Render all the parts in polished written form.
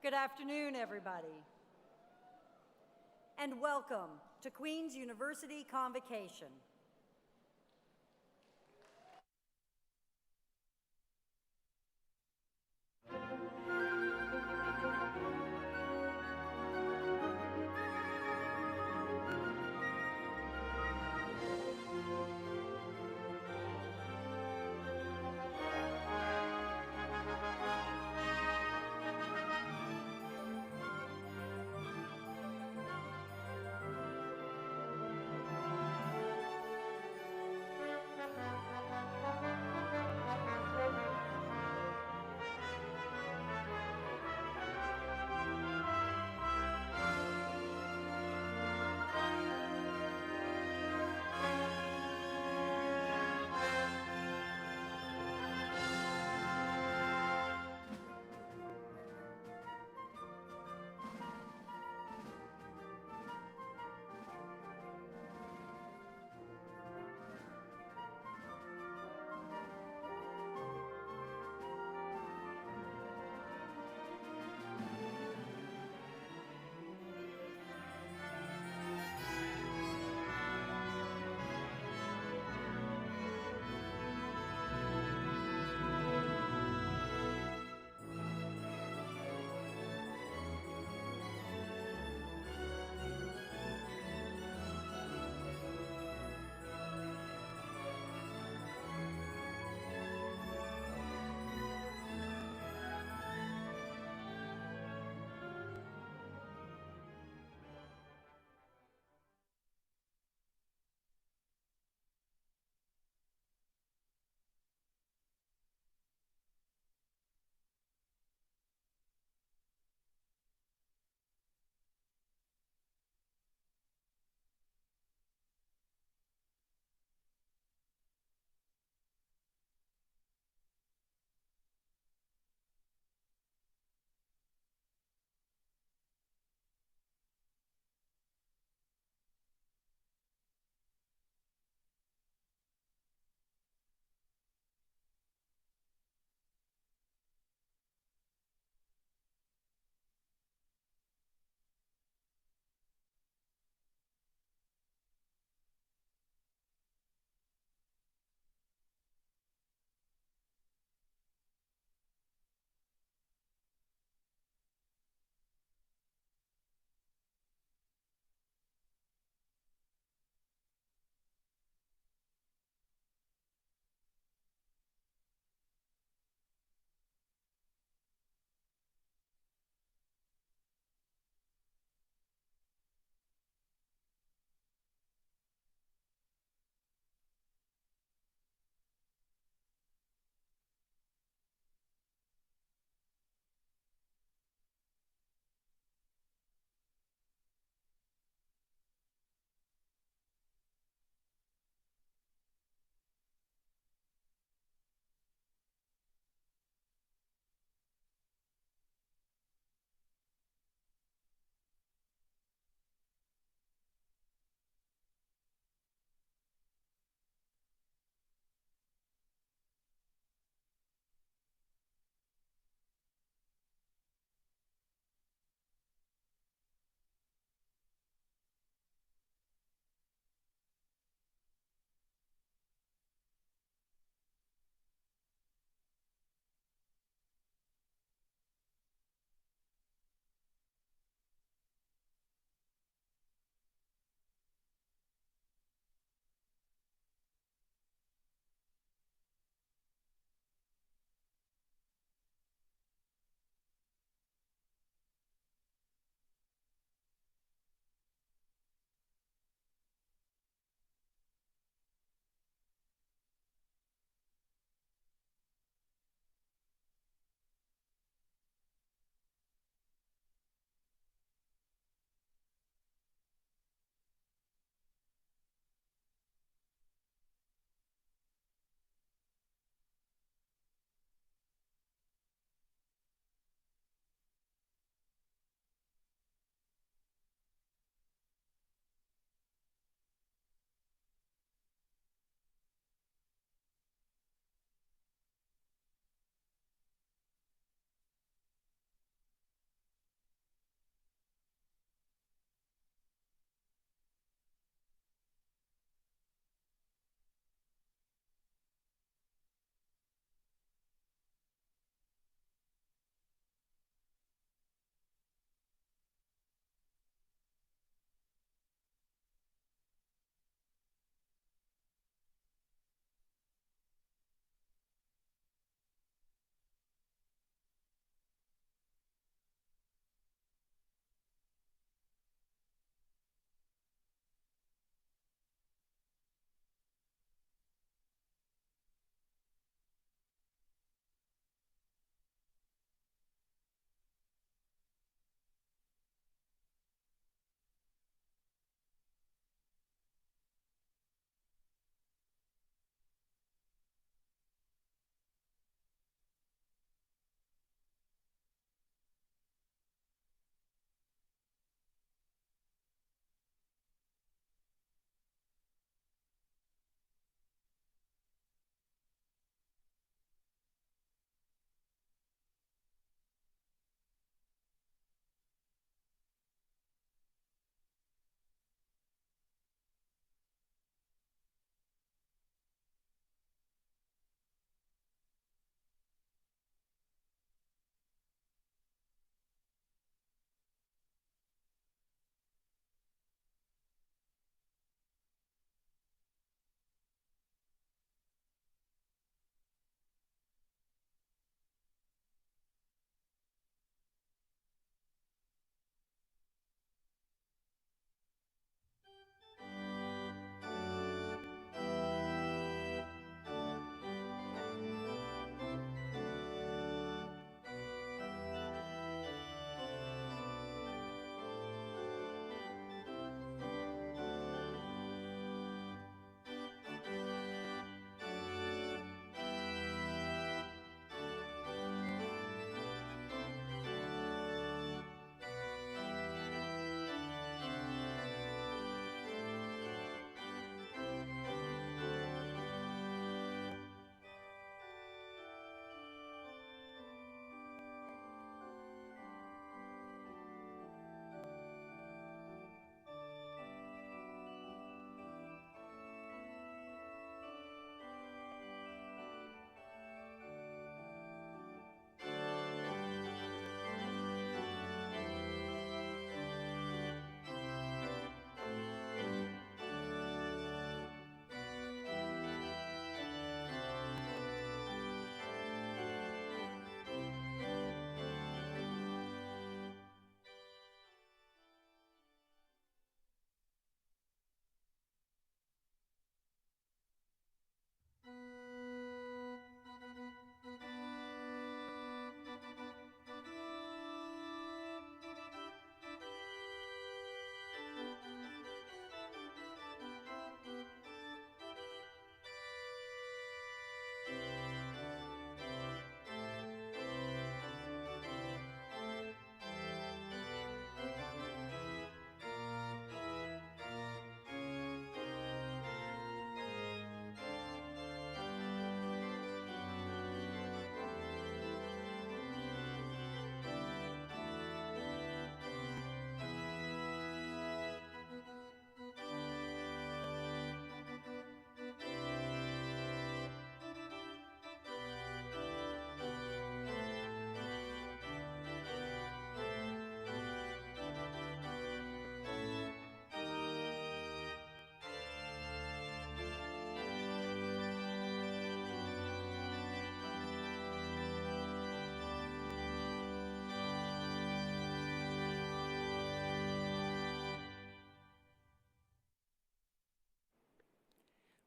Good afternoon, everybody, and welcome to Queen's University Convocation.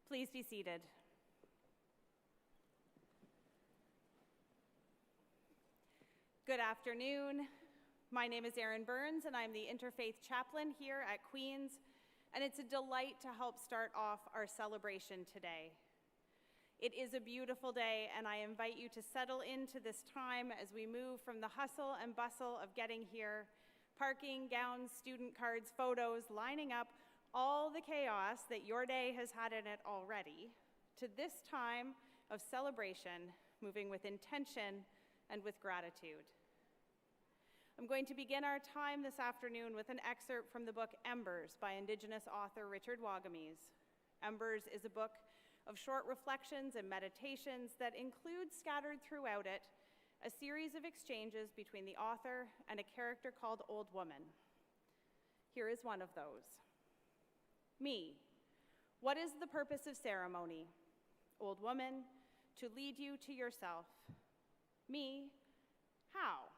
Please be seated. Good afternoon. My name is Erin Burns, and I'm the Interfaith Chaplain here at Queen's, and it's a delight to help start off our celebration today. It is a beautiful day, and I invite you to settle into this time as we move from the hustle and bustle of getting here, parking, gowns, student cards, photos, lining up, all the chaos that your day has had in it already, to this time of celebration, moving with intention and with gratitude. I'm going to begin our time this afternoon with an excerpt from the book Embers by Indigenous author Richard Wagamese. Embers is a book of short reflections and meditations that include scattered throughout it a series of exchanges between the author and a character called Old Woman. Here is one of those. Me, what is the purpose of ceremony? Old Woman, to lead you to yourself. Me, how?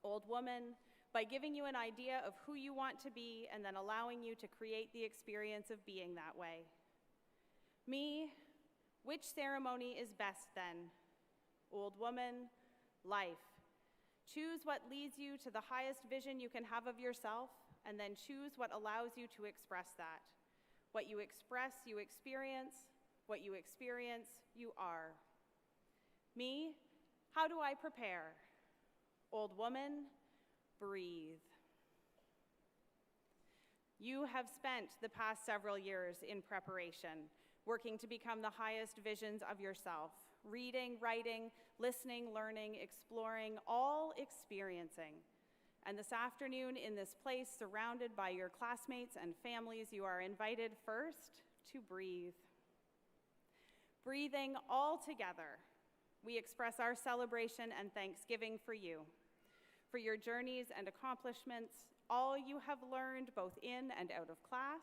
Old Woman, by giving you an idea of who you want to be and then allowing you to create the experience of being that way. Me, which ceremony is best then? Old Woman, life. Choose what leads you to the highest vision you can have of yourself, and then choose what allows you to express that. What you express, you experience. What you experience, you are. Me, how do I prepare? Old Woman, breathe. You have spent the past several years in preparation, working to become the highest visions of yourself, reading, writing, listening, learning, exploring, all experiencing. And this afternoon, in this place, surrounded by your classmates and families, you are invited first to breathe. Breathing all together, we express our celebration and thanksgiving for you, for your journeys and accomplishments, all you have learned both in and out of class,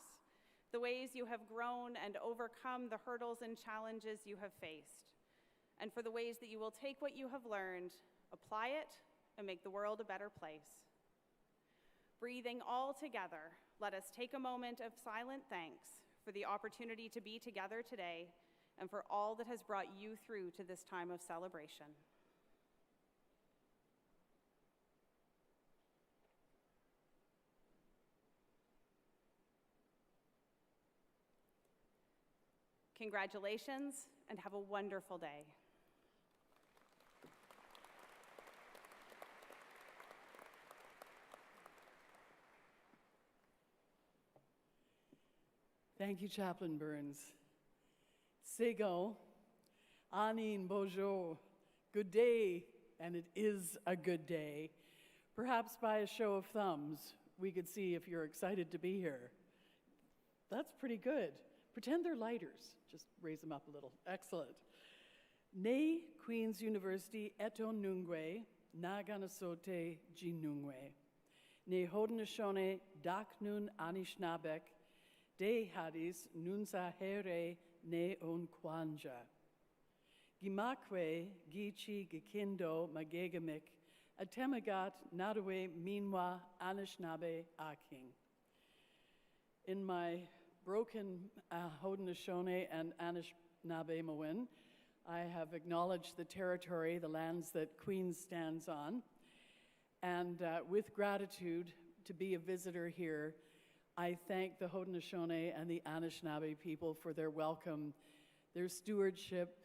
the ways you have grown and overcome the hurdles and challenges you have faced, and for the ways that you will take what you have learned, apply it, and make the world a better place. Breathing all together, let us take a moment of silent thanks for the opportunity to be together today and for all that has brought you through to this time of celebration. Congratulations, and have a wonderful day. Thank you, Chaplain Burns. Sego, Anin Bonjour, good day, and it is a good day. Perhaps by a show of thumbs, we could see if you're excited to be here. That's pretty good. Pretend they're lighters. Just raise them up a little. Excellent. Ne Queen's University eton nungwe, naganasote jinungwe. Ne Haudenosaunee dak nun anishnabek, de hadis nunsa here ne on kwanja. Gimakwe gichi gikindo magegamik, atemagat nadawe minwa anishnabe aking. In my broken Haudenosaunee and Anishinaabemowin, I have acknowledged the territory, the lands that Queen's stands on, and with gratitude to be a visitor here, I thank the Haudenosaunee and the Anishinaabe people for their welcome, their stewardship,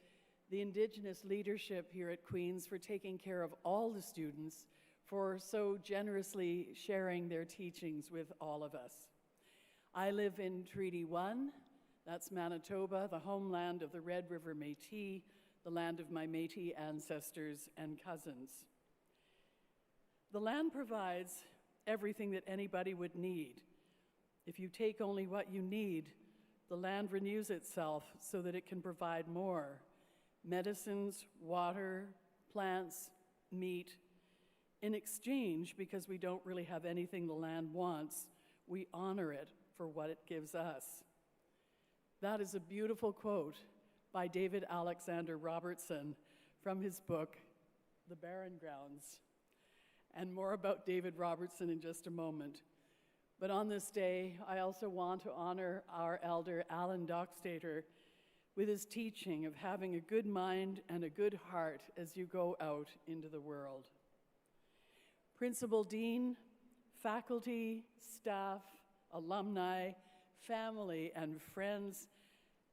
the Indigenous leadership here at Queen's for taking care of all the students, for so generously sharing their teachings with all of us. I live in Treaty 1, that's Manitoba, the homeland of the Red River Métis, the land of my Métis ancestors and cousins. The land provides everything that anybody would need. If you take only what you need, the land renews itself so that it can provide more. Medicines, water, plants, meat. In exchange, because we don't really have anything the land wants, we honor it for what it gives us. That is a beautiful quote by David Alexander Robertson from his book, The Barren Grounds. And more about David Robertson in just a moment. But on this day, I also want to honor our elder, Alan Dockstader, with his teaching of having a good mind and a good heart as you go out into the world. Principal Dean, faculty, staff, alumni, family, and friends,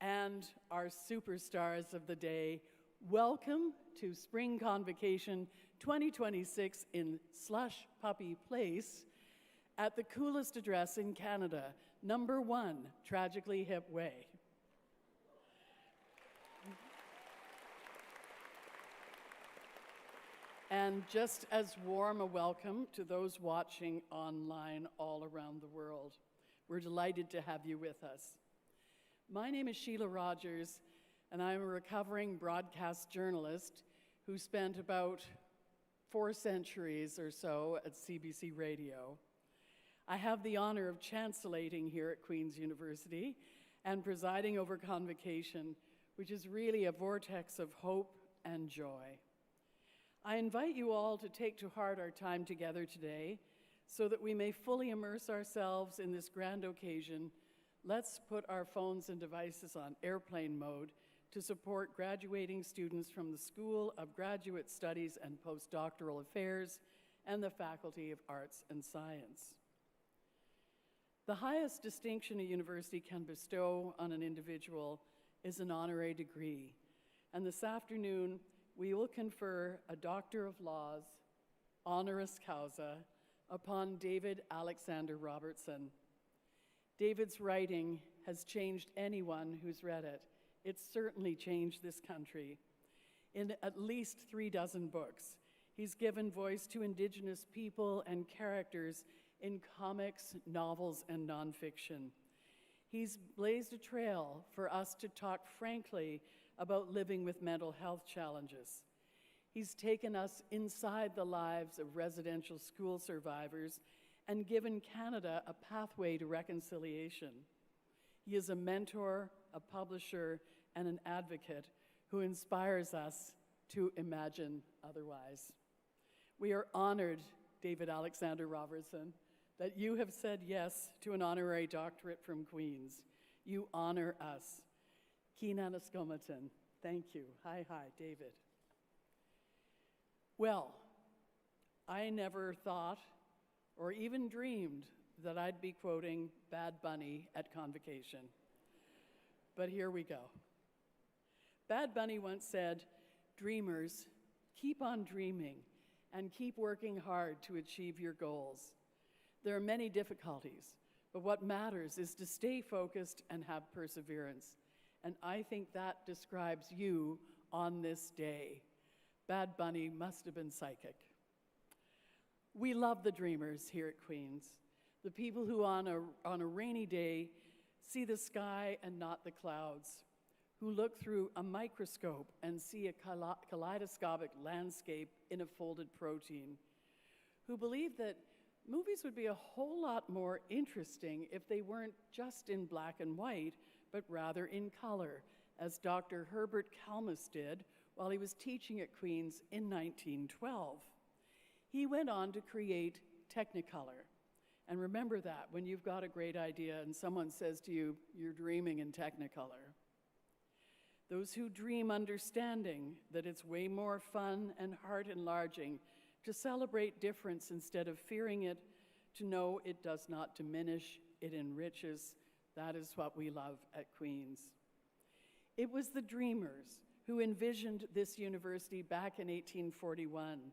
and our superstars of the day, welcome to Spring Convocation 2026 in Slush Puppy Place at the coolest address in Canada, number 1 Tragically Hip Way. And just as warm a welcome to those watching online all around the world. We're delighted to have you with us. My name is Sheila Rogers, and I'm a recovering broadcast journalist who spent about 4 centuries or so at CBC Radio. I have the honor of chancellating here at Queen's University and presiding over Convocation, which is really a vortex of hope and joy. I invite you all to take to heart our time together today so that we may fully immerse ourselves in this grand occasion. Let's put our phones and devices on airplane mode to support graduating students from the School of Graduate Studies and Postdoctoral Affairs and the Faculty of Arts and Science. The highest distinction a university can bestow on an individual is an honorary degree, and this afternoon we will confer a Doctor of Laws, honoris causa, upon David Alexander Robertson. David's writing has changed anyone who's read it. It's certainly changed this country. In at least 36 books, he's given voice to Indigenous people and characters in comics, novels, and nonfiction. He's blazed a trail for us to talk frankly about living with mental health challenges. He's taken us inside the lives of residential school survivors and given Canada a pathway to reconciliation. He is a mentor, a publisher, and an advocate who inspires us to imagine otherwise. We are honored, David Alexander Robertson, that you have said yes to an honorary doctorate from Queen's. You honor us. Keenanaskomatin. Thank you. Hi, David. Well, I never thought or even dreamed that I'd be quoting Bad Bunny at Convocation. But here we go. Bad Bunny once said, "Dreamers, keep on dreaming and keep working hard to achieve your goals. There are many difficulties, but what matters is to stay focused and have perseverance." And I think that describes you on this day. Bad Bunny must have been psychic. We love the dreamers here at Queen's, the people who on a rainy day see the sky and not the clouds, who look through a microscope and see a kaleidoscopic landscape in a folded protein, who believe that movies would be a whole lot more interesting if they weren't just in black and white, but rather in color, as Dr. Herbert Kalmus did while he was teaching at Queen's in 1912. He went on to create Technicolor. And remember that when you've got a great idea and someone says to you, "You're dreaming in Technicolor." Those who dream understanding that it's way more fun and heart-enlarging to celebrate difference instead of fearing it, to know it does not diminish, it enriches. That is what we love at Queen's. It was the dreamers who envisioned this university back in 1841.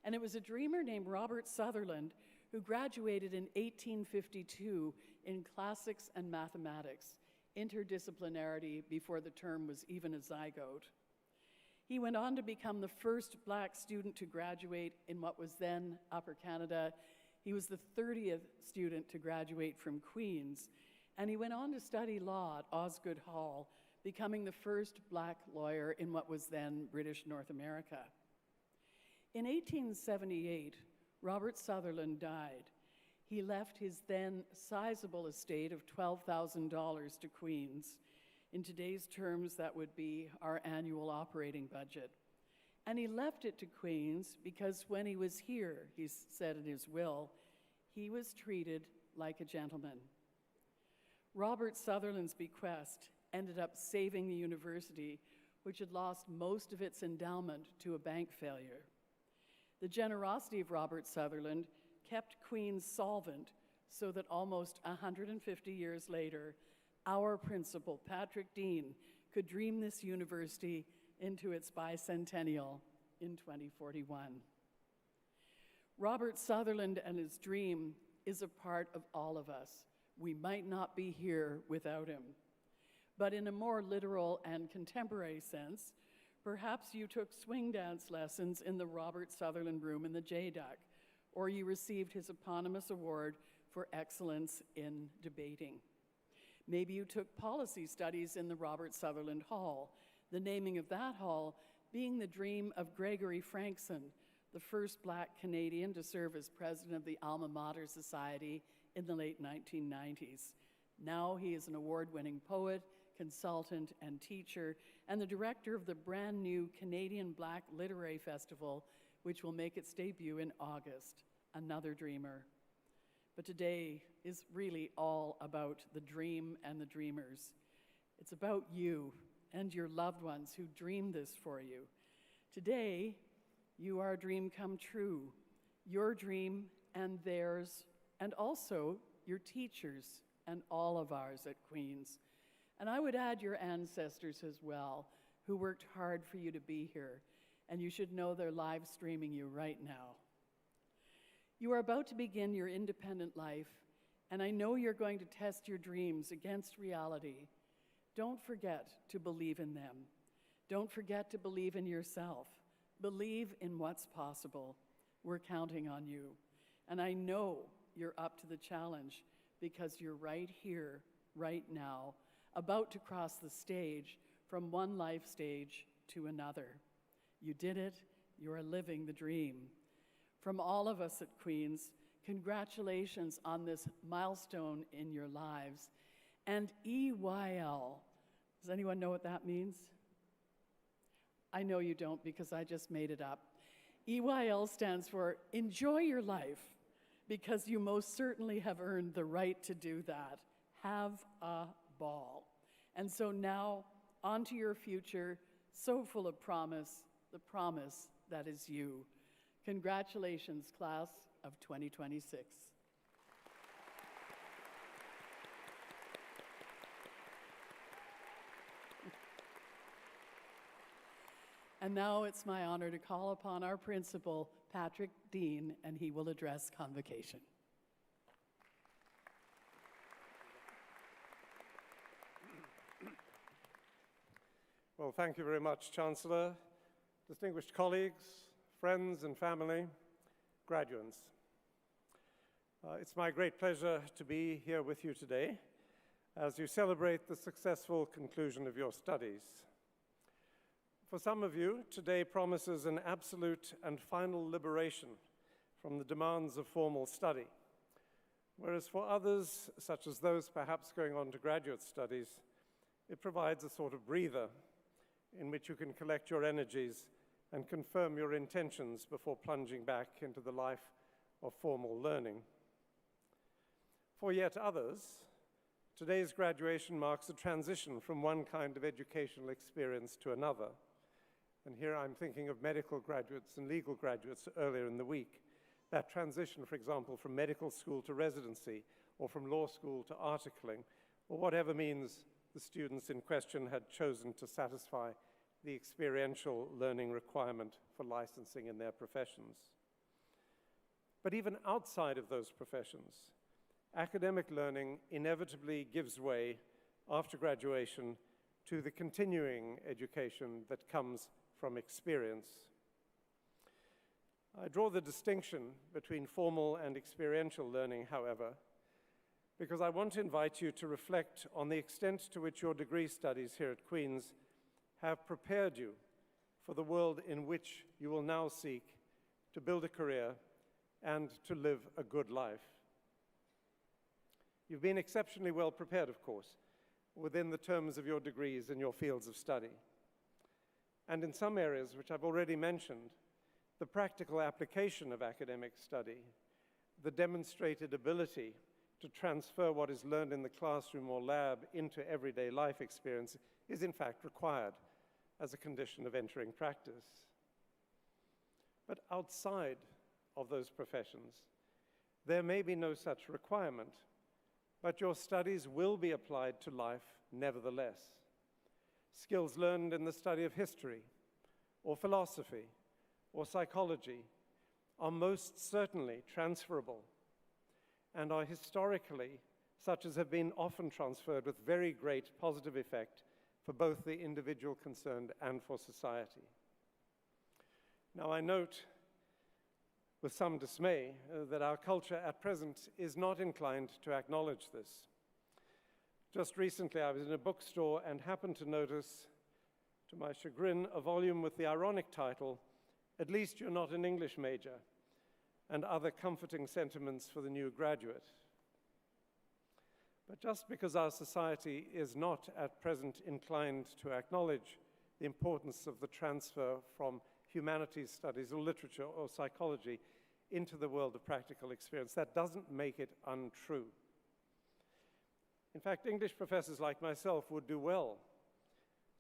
And it was a dreamer named Robert Sutherland who graduated in 1852 in classics and mathematics, interdisciplinarity before the term was even a zygote. He went on to become the first Black student to graduate in what was then Upper Canada. He was the 30th student to graduate from Queen's, and he went on to study law at Osgoode Hall, becoming the first Black lawyer in what was then British North America. In 1878, Robert Sutherland died. He left his then sizable estate of $12,000 to Queen's. In today's terms, that would be our annual operating budget. And he left it to Queen's because when he was here, he said in his will, he was treated like a gentleman. Robert Sutherland's bequest ended up saving the university, which had lost most of its endowment to a bank failure. The generosity of Robert Sutherland kept Queen's solvent so that almost 150 years later, our principal, Patrick Dean, could dream this university into its bicentennial in 2041. Robert Sutherland and his dream is a part of all of us. We might not be here without him. But in a more literal and contemporary sense, perhaps you took swing dance lessons in the Robert Sutherland room in the JDUC, or you received his eponymous award for excellence in debating. Maybe you took policy studies in the Robert Sutherland Hall, the naming of that hall being the dream of Gregory Frankson, the first Black Canadian to serve as president of the Alma Mater Society in the late 1990s. Now he is an award-winning poet, consultant, and teacher, and the director of the brand new Canadian Black Literary Festival, which will make its debut in August. Another dreamer. But today is really all about the dream and the dreamers. It's about you and your loved ones who dreamed this for you. Today, you are a dream come true. Your dream and theirs, and also your teachers and all of ours at Queen's. And I would add your ancestors as well, who worked hard for you to be here, and you should know they're live streaming you right now. You are about to begin your independent life, and I know you're going to test your dreams against reality. Don't forget to believe in them. Don't forget to believe in yourself. Believe in what's possible. We're counting on you. And I know you're up to the challenge because you're right here, right now, about to cross the stage from one life stage to another. You did it. You are living the dream. From all of us at Queen's, congratulations on this milestone in your lives. And EYL, does anyone know what that means? I know you don't because I just made it up. EYL stands for Enjoy Your Life, because you most certainly have earned the right to do that. Have a ball. And so now, on to your future, so full of promise, the promise that is you. Congratulations, class of 2026. And now it's my honor to call upon our principal, Patrick Dean, and he will address Convocation. Well, thank you very much, Chancellor, distinguished colleagues, friends and family, graduates. It's my great pleasure to be here with you today as you celebrate the successful conclusion of your studies. For some of you, today promises an absolute and final liberation from the demands of formal study, whereas for others, such as those perhaps going on to graduate studies, it provides a sort of breather in which you can collect your energies and confirm your intentions before plunging back into the life of formal learning. For yet others, today's graduation marks a transition from one kind of educational experience to another. And here I'm thinking of medical graduates and legal graduates earlier in the week. That transition, for example, from medical school to residency, or from law school to articling, or whatever means the students in question had chosen to satisfy the experiential learning requirement for licensing in their professions. But even outside of those professions, academic learning inevitably gives way after graduation to the continuing education that comes from experience. I draw the distinction between formal and experiential learning, however, because I want to invite you to reflect on the extent to which your degree studies here at Queen's have prepared you for the world in which you will now seek to build a career and to live a good life. You've been exceptionally well prepared, of course, within the terms of your degrees and your fields of study. And in some areas, which I've already mentioned, the practical application of academic study, the demonstrated ability to transfer what is learned in the classroom or lab into everyday life experience is in fact required as a condition of entering practice. But outside of those professions, there may be no such requirement, but your studies will be applied to life nevertheless. Skills learned in the study of history, or philosophy, or psychology are most certainly transferable and are historically such as have been often transferred with very great positive effect for both the individual concerned and for society. Now, I note with some dismay that our culture at present is not inclined to acknowledge this. Just recently, I was in a bookstore and happened to notice, to my chagrin, a volume with the ironic title, "At least you're not an English major," and other comforting sentiments for the new graduate. But just because our society is not at present inclined to acknowledge the importance of the transfer from humanities studies or literature or psychology into the world of practical experience, that doesn't make it untrue. In fact, English professors like myself would do well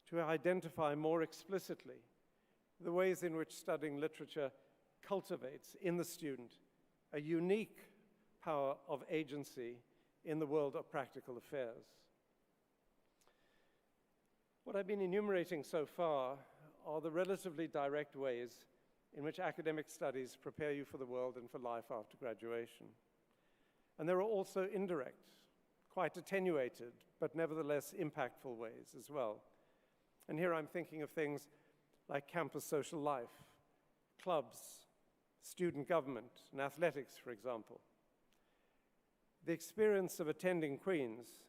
to identify more explicitly the ways in which studying literature cultivates in the student a unique power of agency in the world of practical affairs. What I've been enumerating so far are the relatively direct ways in which academic studies prepare you for the world and for life after graduation. And there are also indirect, quite attenuated, but nevertheless impactful ways as well. And here I'm thinking of things like campus social life, clubs, student government, and athletics, for example. The experience of attending Queen's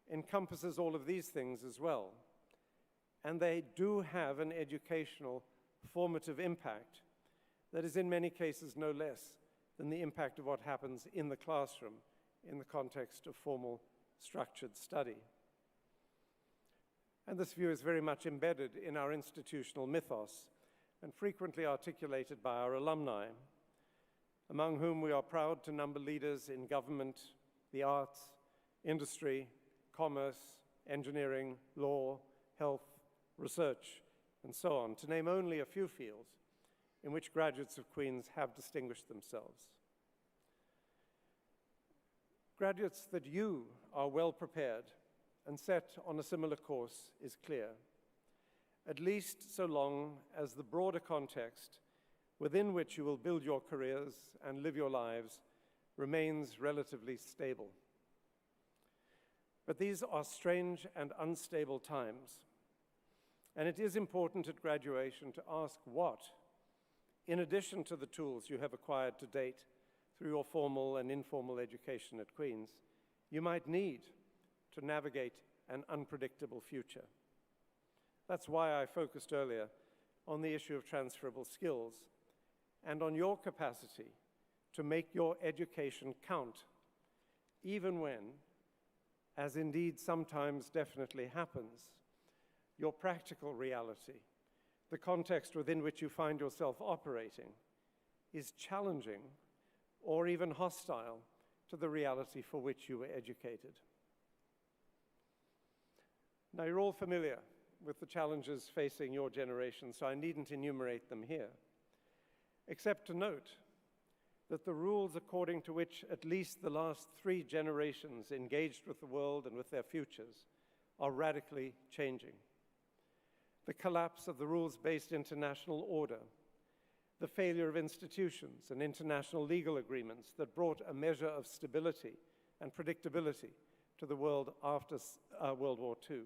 encompasses all of these things as well, and they do have an educational, formative impact that is in many cases no less than the impact of what happens in the classroom in the context of formal, structured study. And this view is very much embedded in our institutional mythos and frequently articulated by our alumni, among whom we are proud to number leaders in government, the arts, industry, commerce, engineering, law, health, research, and so on, to name only a few fields in which graduates of Queen's have distinguished themselves. Graduates, that you are well prepared and set on a similar course is clear, at least so long as the broader context within which you will build your careers and live your lives remains relatively stable. But these are strange and unstable times, and it is important at graduation to ask what, in addition to the tools you have acquired to date through your formal and informal education at Queen's, you might need to navigate an unpredictable future. That's why I focused earlier on the issue of transferable skills and on your capacity to make your education count, even when, as indeed sometimes definitely happens, your practical reality, the context within which you find yourself operating, is challenging or even hostile to the reality for which you were educated. Now, you're all familiar with the challenges facing your generation, so I needn't enumerate them here, except to note that the rules according to which at least the last 3 generations engaged with the world and with their futures are radically changing. The collapse of the rules-based international order, the failure of institutions and international legal agreements that brought a measure of stability and predictability to the world after World War II.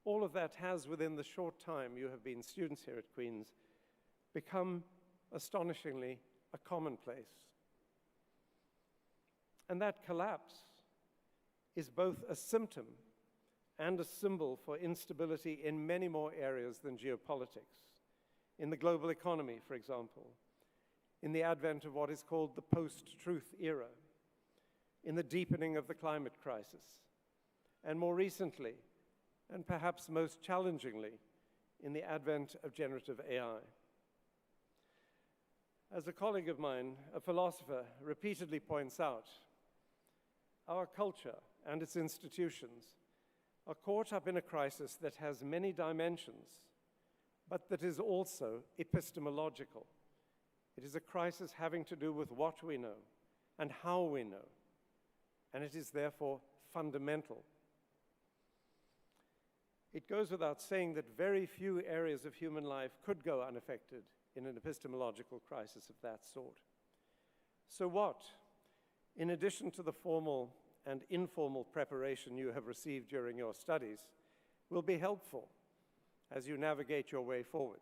All of that has, within the short time you have been students here at Queen's, become astonishingly a commonplace. And that collapse is both a symptom and a symbol for instability in many more areas than geopolitics. In the global economy, for example, in the advent of what is called the post-truth era, in the deepening of the climate crisis, and more recently, and perhaps most challengingly, in the advent of generative AI. As a colleague of mine, a philosopher, repeatedly points out, our culture and its institutions are caught up in a crisis that has many dimensions, but that is also epistemological. It is a crisis having to do with what we know and how we know, and it is therefore fundamental. It goes without saying that very few areas of human life could go unaffected in an epistemological crisis of that sort. So what, in addition to the formal and informal preparation you have received during your studies, will be helpful as you navigate your way forward?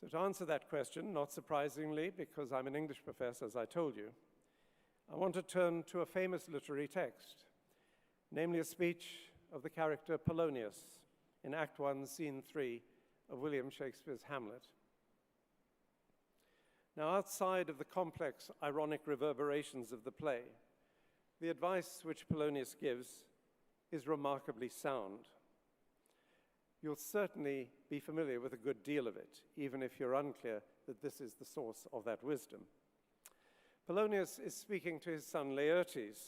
So to answer that question, not surprisingly, because I'm an English professor, as I told you, I want to turn to a famous literary text, namely a speech of the character Polonius in Act 1, Scene 3 of William Shakespeare's Hamlet. Now, outside of the complex ironic reverberations of the play, the advice which Polonius gives is remarkably sound. You'll certainly be familiar with a good deal of it, even if you're unclear that this is the source of that wisdom. Polonius is speaking to his son Laertes,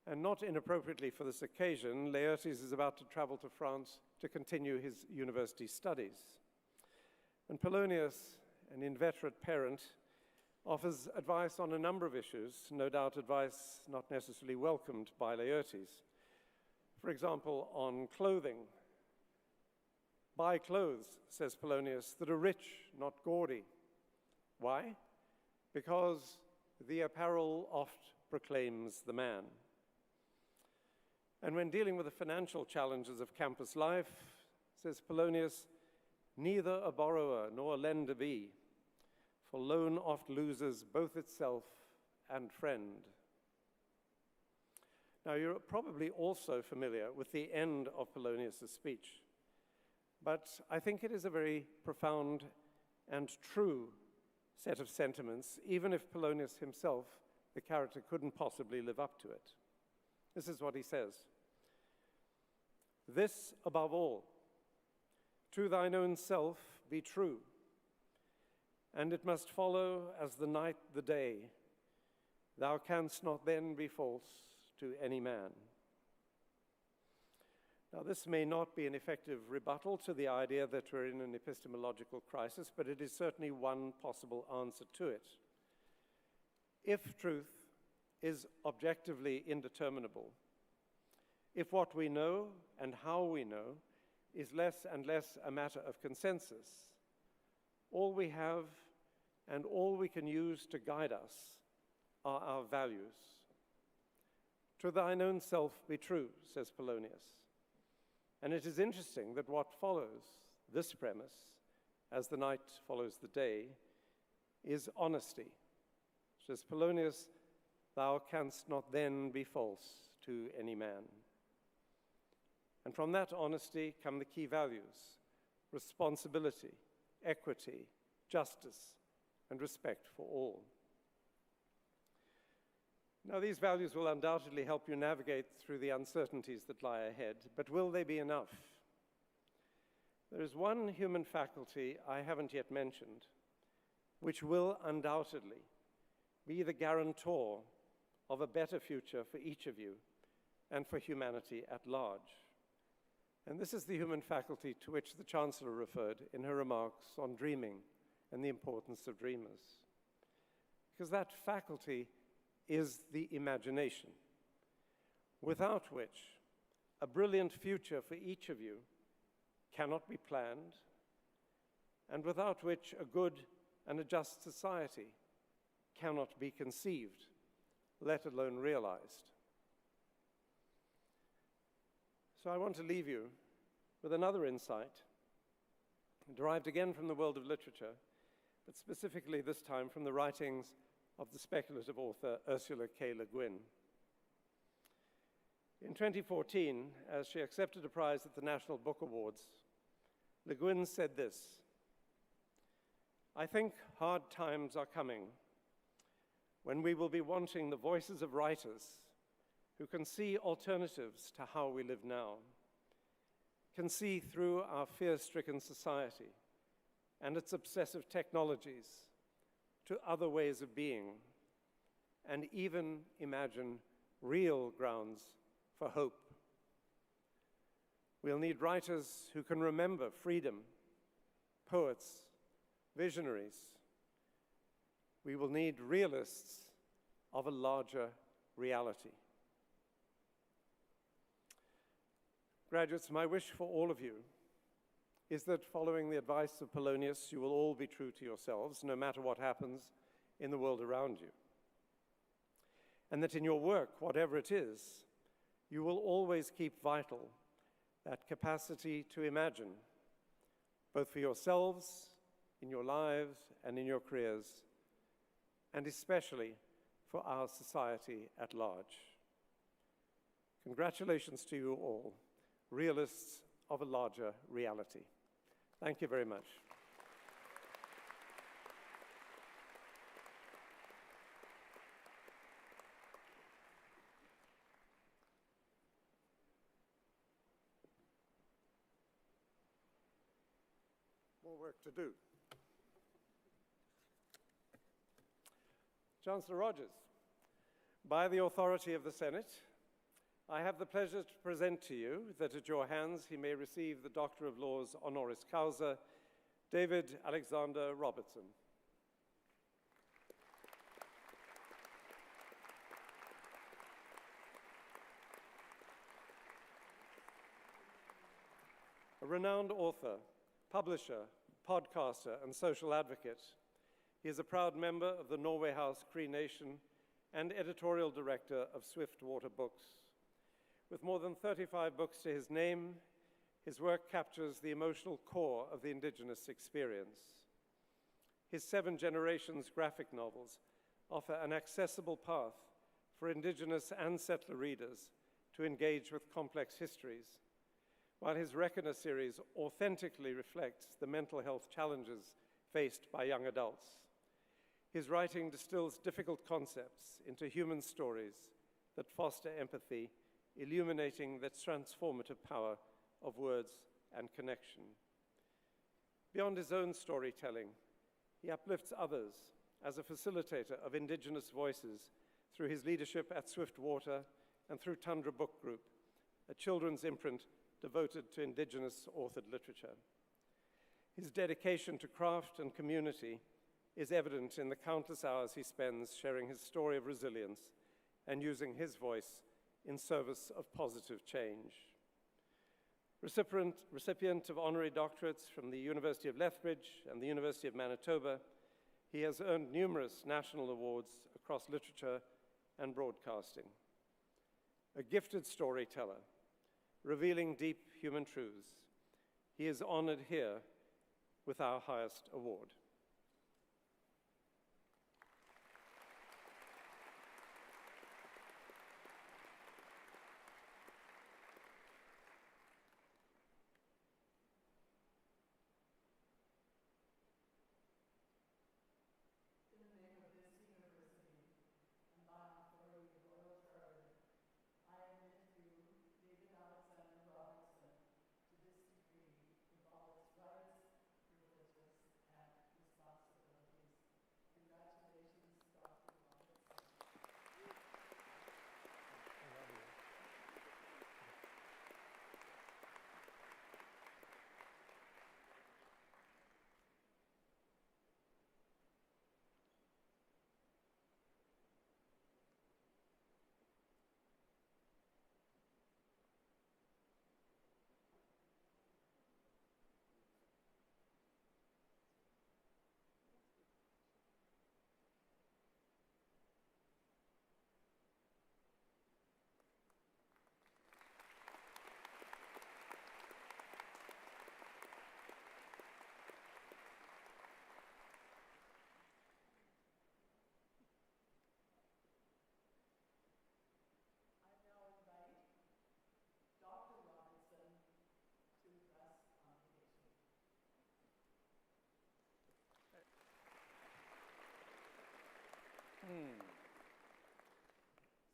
and not inappropriately for this occasion, Laertes is about to travel to France to continue his university studies. And Polonius, an inveterate parent, offers advice on a number of issues, no doubt advice not necessarily welcomed by Laertes. For example, on clothing. Buy clothes, says Polonius, that are rich, not gaudy. Why? Because the apparel oft proclaims the man. And when dealing with the financial challenges of campus life, says Polonius, neither a borrower nor a lender be, for loan oft loses both itself and friend. Now, you're probably also familiar with the end of Polonius' speech, but I think it is a very profound and true set of sentiments, even if Polonius himself, the character, couldn't possibly live up to it. This is what he says. This above all, to thine own self be true, and it must follow as the night the day. Thou canst not then be false to any man. Now, this may not be an effective rebuttal to the idea that we're in an epistemological crisis, but it is certainly one possible answer to it. If truth is objectively indeterminable, if what we know and how we know is less and less a matter of consensus, all we have and all we can use to guide us are our values. To thine own self be true, says Polonius. And it is interesting that what follows this premise, as the night follows the day, is honesty. Says Polonius, thou canst not then be false to any man. And from that honesty come the key values: responsibility, equity, justice, and respect for all. Now, these values will undoubtedly help you navigate through the uncertainties that lie ahead, but will they be enough? There is one human faculty I haven't yet mentioned, which will undoubtedly be the guarantor of a better future for each of you and for humanity at large. And this is the human faculty to which the Chancellor referred in her remarks on dreaming and the importance of dreamers. Because that faculty is the imagination, without which a brilliant future for each of you cannot be planned, and without which a good and a just society cannot be conceived, let alone realized. So I want to leave you with another insight, derived again from the world of literature, but specifically this time from the writings of the speculative author Ursula K. Le Guin. In 2014, as she accepted a prize at the National Book Awards, Le Guin said this: I think hard times are coming when we will be wanting the voices of writers who can see alternatives to how we live now, can see through our fear-stricken society and its obsessive technologies to other ways of being, and even imagine real grounds for hope. We'll need writers who can remember freedom, poets, visionaries. We will need realists of a larger reality. Graduates, my wish for all of you is that following the advice of Polonius, you will all be true to yourselves, no matter what happens in the world around you. And that in your work, whatever it is, you will always keep vital that capacity to imagine, both for yourselves, in your lives, and in your careers, and especially for our society at large. Congratulations to you all, realists of a larger reality. Thank you very much. More work to do. Chancellor Rogers, by the authority of the Senate, I have the pleasure to present to you that at your hands he may receive the Doctor of Laws honoris causa, David Alexander Robertson. A renowned author, publisher, podcaster, and social advocate, he is a proud member of the Norway House Cree Nation and editorial director of Swiftwater Books. With more than 35 books to his name, his work captures the emotional core of the Indigenous experience. His 7 Generations graphic novels offer an accessible path for Indigenous and settler readers to engage with complex histories, while his Reckoner series authentically reflects the mental health challenges faced by young adults. His writing distills difficult concepts into human stories that foster empathy, illuminating the transformative power of words and connection. Beyond his own storytelling, he uplifts others as a facilitator of Indigenous voices through his leadership at Swiftwater and through Tundra Book Group, a children's imprint devoted to Indigenous authored literature. His dedication to craft and community is evident in the countless hours he spends sharing his story of resilience and using his voice in service of positive change. Recipient of honorary doctorates from the University of Lethbridge and the University of Manitoba, he has earned numerous national awards across literature and broadcasting. A gifted storyteller, revealing deep human truths, he is honored here with our highest award.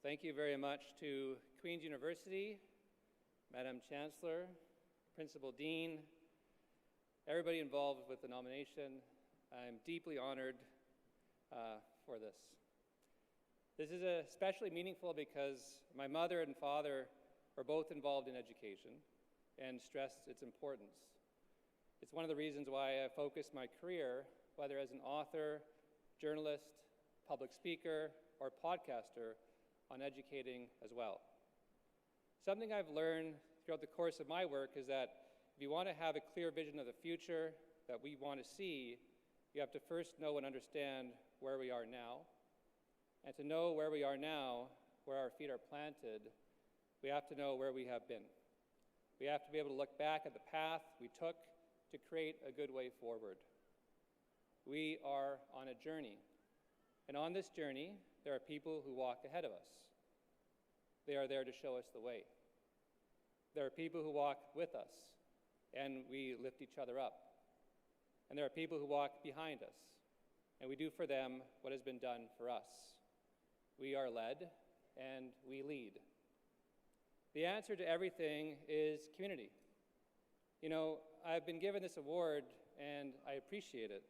Thank you very much to Queen's University, Madam Chancellor, Principal Dean, everybody involved with the nomination. I'm deeply honored for this. This is especially meaningful because my mother and father were both involved in education and stressed its importance. It's one of the reasons why I focused my career, whether as an author, journalist, public speaker, or podcaster, on educating as well. Something I've learned throughout the course of my work is that if you want to have a clear vision of the future that we want to see, you have to first know and understand where we are now. And to know where we are now, where our feet are planted, we have to know where we have been. We have to be able to look back at the path we took to create a good way forward. We are on a journey. And on this journey, there are people who walk ahead of us. They are there to show us the way. There are people who walk with us, and we lift each other up. And there are people who walk behind us, and we do for them what has been done for us. We are led, and we lead. The answer to everything is community. You know, I've been given this award, and I appreciate it.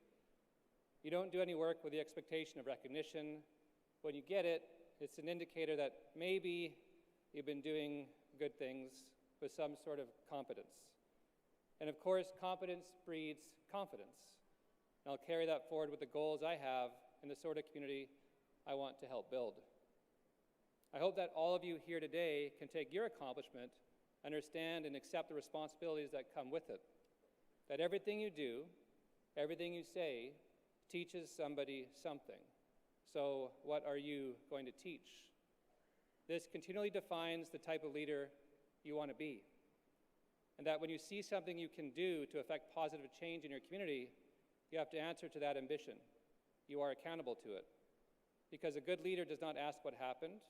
You don't do any work with the expectation of recognition. When you get it, it's an indicator that maybe you've been doing good things with some sort of competence. And of course, competence breeds confidence. And I'll carry that forward with the goals I have and the sort of community I want to help build. I hope that all of you here today can take your accomplishment, understand and accept the responsibilities that come with it. That everything you do, everything you say, teaches somebody something. So what are you going to teach? This continually defines the type of leader you want to be. And that when you see something you can do to affect positive change in your community, you have to answer to that ambition. You are accountable to it. Because a good leader does not ask what happened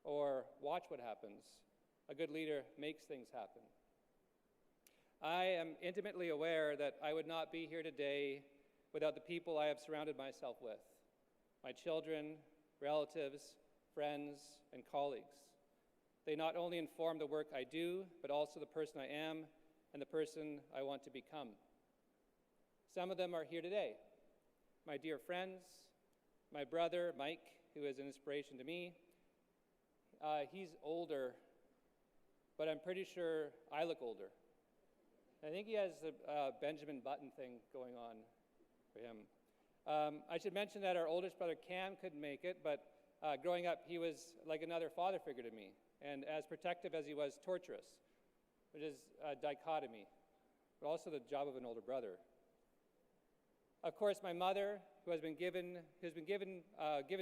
or watch what happens. A good leader makes things happen. I am intimately aware that I would not be here today without the people I have surrounded myself with. My children, relatives, friends, and colleagues. They not only inform the work I do, but also the person I am and the person I want to become. Some of them are here today. My dear friends, my brother, Mike, who is an inspiration to me. He's older, but I'm pretty sure I look older. I think he has a Benjamin Button thing going on for him. I should mention that our oldest brother, Cam, couldn't make it, but growing up, he was like another father figure to me, and as protective as he was torturous, which is a dichotomy, but also the job of an older brother. Of course, my mother, who has been given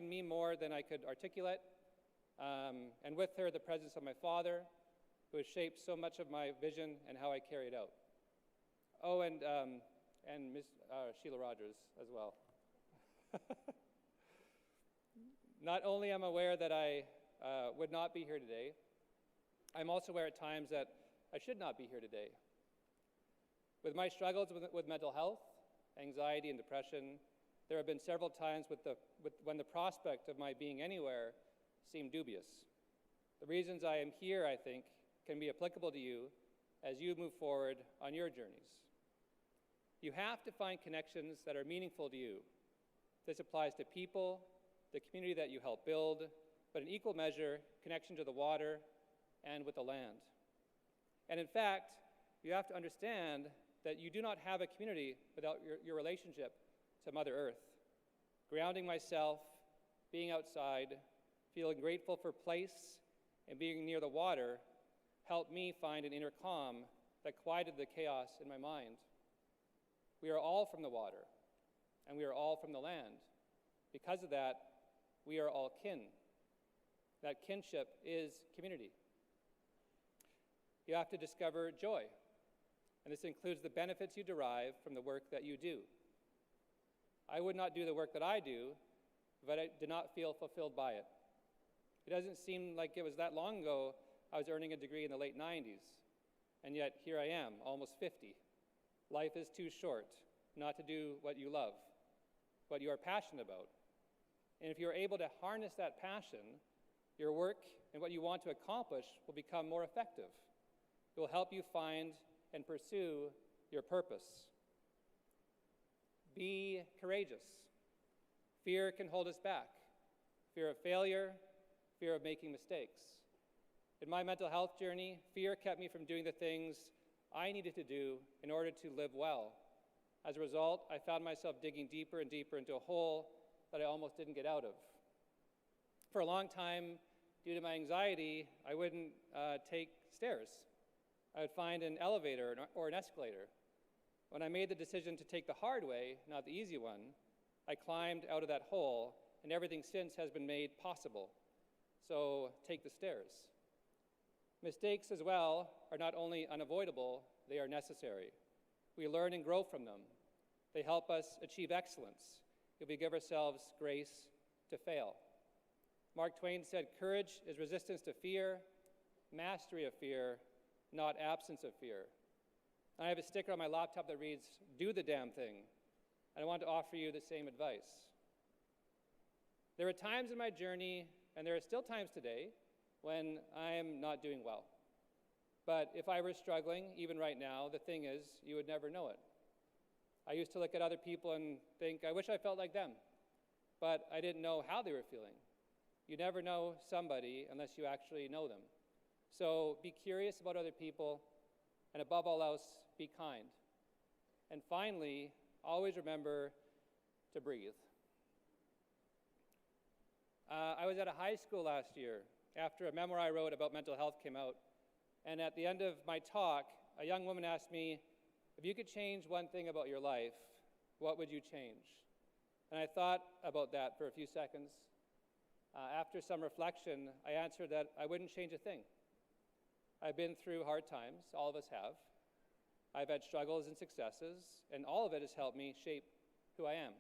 me more than I could articulate, and with her, the presence of my father, who has shaped so much of my vision and how I carry it out. Oh, and Miss Sheila Rogers as well. Not only am I aware that I would not be here today, I'm also aware at times that I should not be here today. With my struggles with mental health, anxiety, and depression, there have been several times when the prospect of my being anywhere seemed dubious. The reasons I am here, I think, can be applicable to you as you move forward on your journeys. You have to find connections that are meaningful to you. This applies to people, the community that you help build, but in equal measure, connection to the water and with the land. And in fact, you have to understand that you do not have a community without your relationship to Mother Earth. Grounding myself, being outside, feeling grateful for place, and being near the water helped me find an inner calm that quieted the chaos in my mind. We are all from the water, and we are all from the land. Because of that, we are all kin. That kinship is community. You have to discover joy, and this includes the benefits you derive from the work that you do. I would not do the work that I do if I did not feel fulfilled by it. It doesn't seem like it was that long ago I was earning a degree in the late 90s, and yet here I am, almost 50. Life is too short not to do what you love, what you are passionate about. And if you're able to harness that passion, your work and what you want to accomplish will become more effective. It will help you find and pursue your purpose. Be courageous. Fear can hold us back. fear of failure, fear of making mistakes. In my mental health journey, fear kept me from doing the things I needed to do in order to live well. As a result, I found myself digging deeper and deeper into a hole that I almost didn't get out of. For a long time, due to my anxiety, I wouldn't take stairs. I would find an elevator or an escalator. When I made the decision to take the hard way, not the easy one, I climbed out of that hole, and everything since has been made possible. So take the stairs. Mistakes as well are not only unavoidable, they are necessary. We learn and grow from them. They help us achieve excellence if we give ourselves grace to fail. Mark Twain said, "Courage is resistance to fear, mastery of fear, not absence of fear." I have a sticker on my laptop that reads, "Do the damn thing." And I want to offer you the same advice. There are times in my journey, and there are still times today, when I am not doing well. But if I were struggling, even right now, the thing is, you would never know it. I used to look at other people and think, I wish I felt like them. But I didn't know how they were feeling. You never know somebody unless you actually know them. So be curious about other people, and above all else, be kind. And finally, always remember to breathe. I was at a high school last year after a memoir I wrote about mental health came out. And at the end of my talk, a young woman asked me, if you could change one thing about your life, what would you change? And I thought about that for a few seconds. After some reflection, I answered that I wouldn't change a thing. I've been through hard times, all of us have. I've had struggles and successes, and all of it has helped me shape who I am.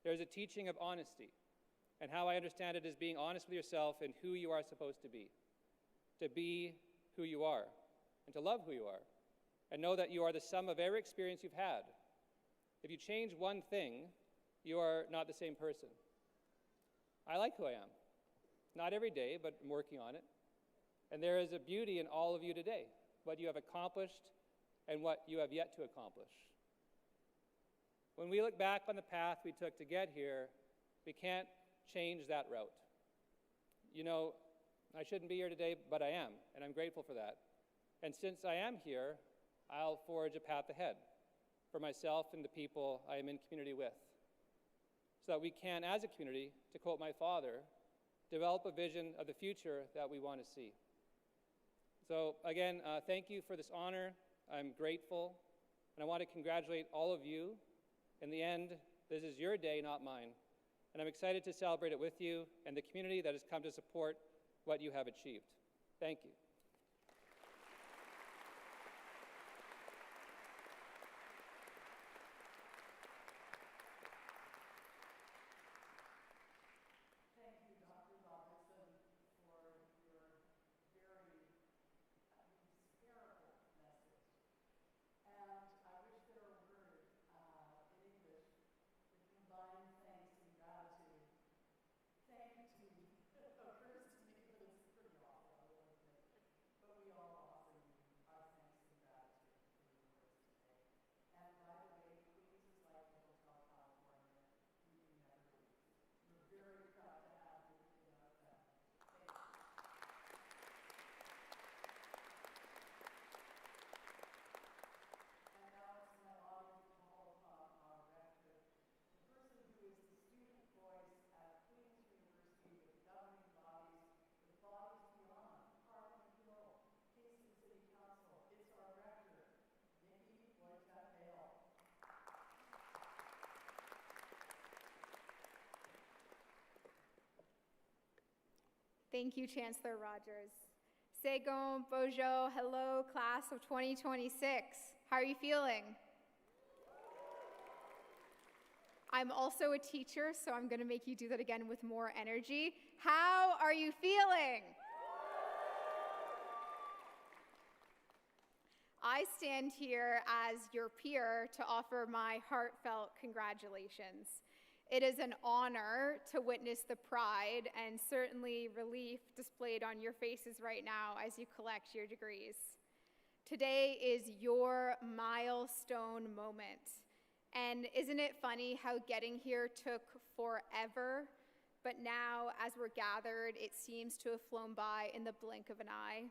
There's a teaching of honesty, and how I understand it is being honest with yourself and who you are supposed to be who you are, and to love who you are, and know that you are the sum of every experience you've had. If you change one thing, you are not the same person. I like who I am. Not every day, but I'm working on it. And there is a beauty in all of you today, what you have accomplished and what you have yet to accomplish. When we look back on the path we took to get here, we can't change that route. You know, I shouldn't be here today, but I am, and I'm grateful for that. And since I am here, I'll forge a path ahead for myself and the people I am in community with, so that we can, as a community, to quote my father, develop a vision of the future that we want to see. So again, thank you for this honor. I'm grateful, and I want to congratulate all of you. In the end, this is your day, not mine, and I'm excited to celebrate it with you and the community that has come to support what you have achieved. Thank you. Thank you, Chancellor Rogers. Segom, Bojo, hello, class of 2026. How are you feeling? I'm also a teacher, so I'm going to make you do that again with more energy. How are you feeling? I stand here as your peer to offer my heartfelt congratulations. It is an honor to witness the pride and certainly relief displayed on your faces right now as you collect your degrees. Today is your milestone moment. And isn't it funny how getting here took forever, but now, as we're gathered, it seems to have flown by in the blink of an eye.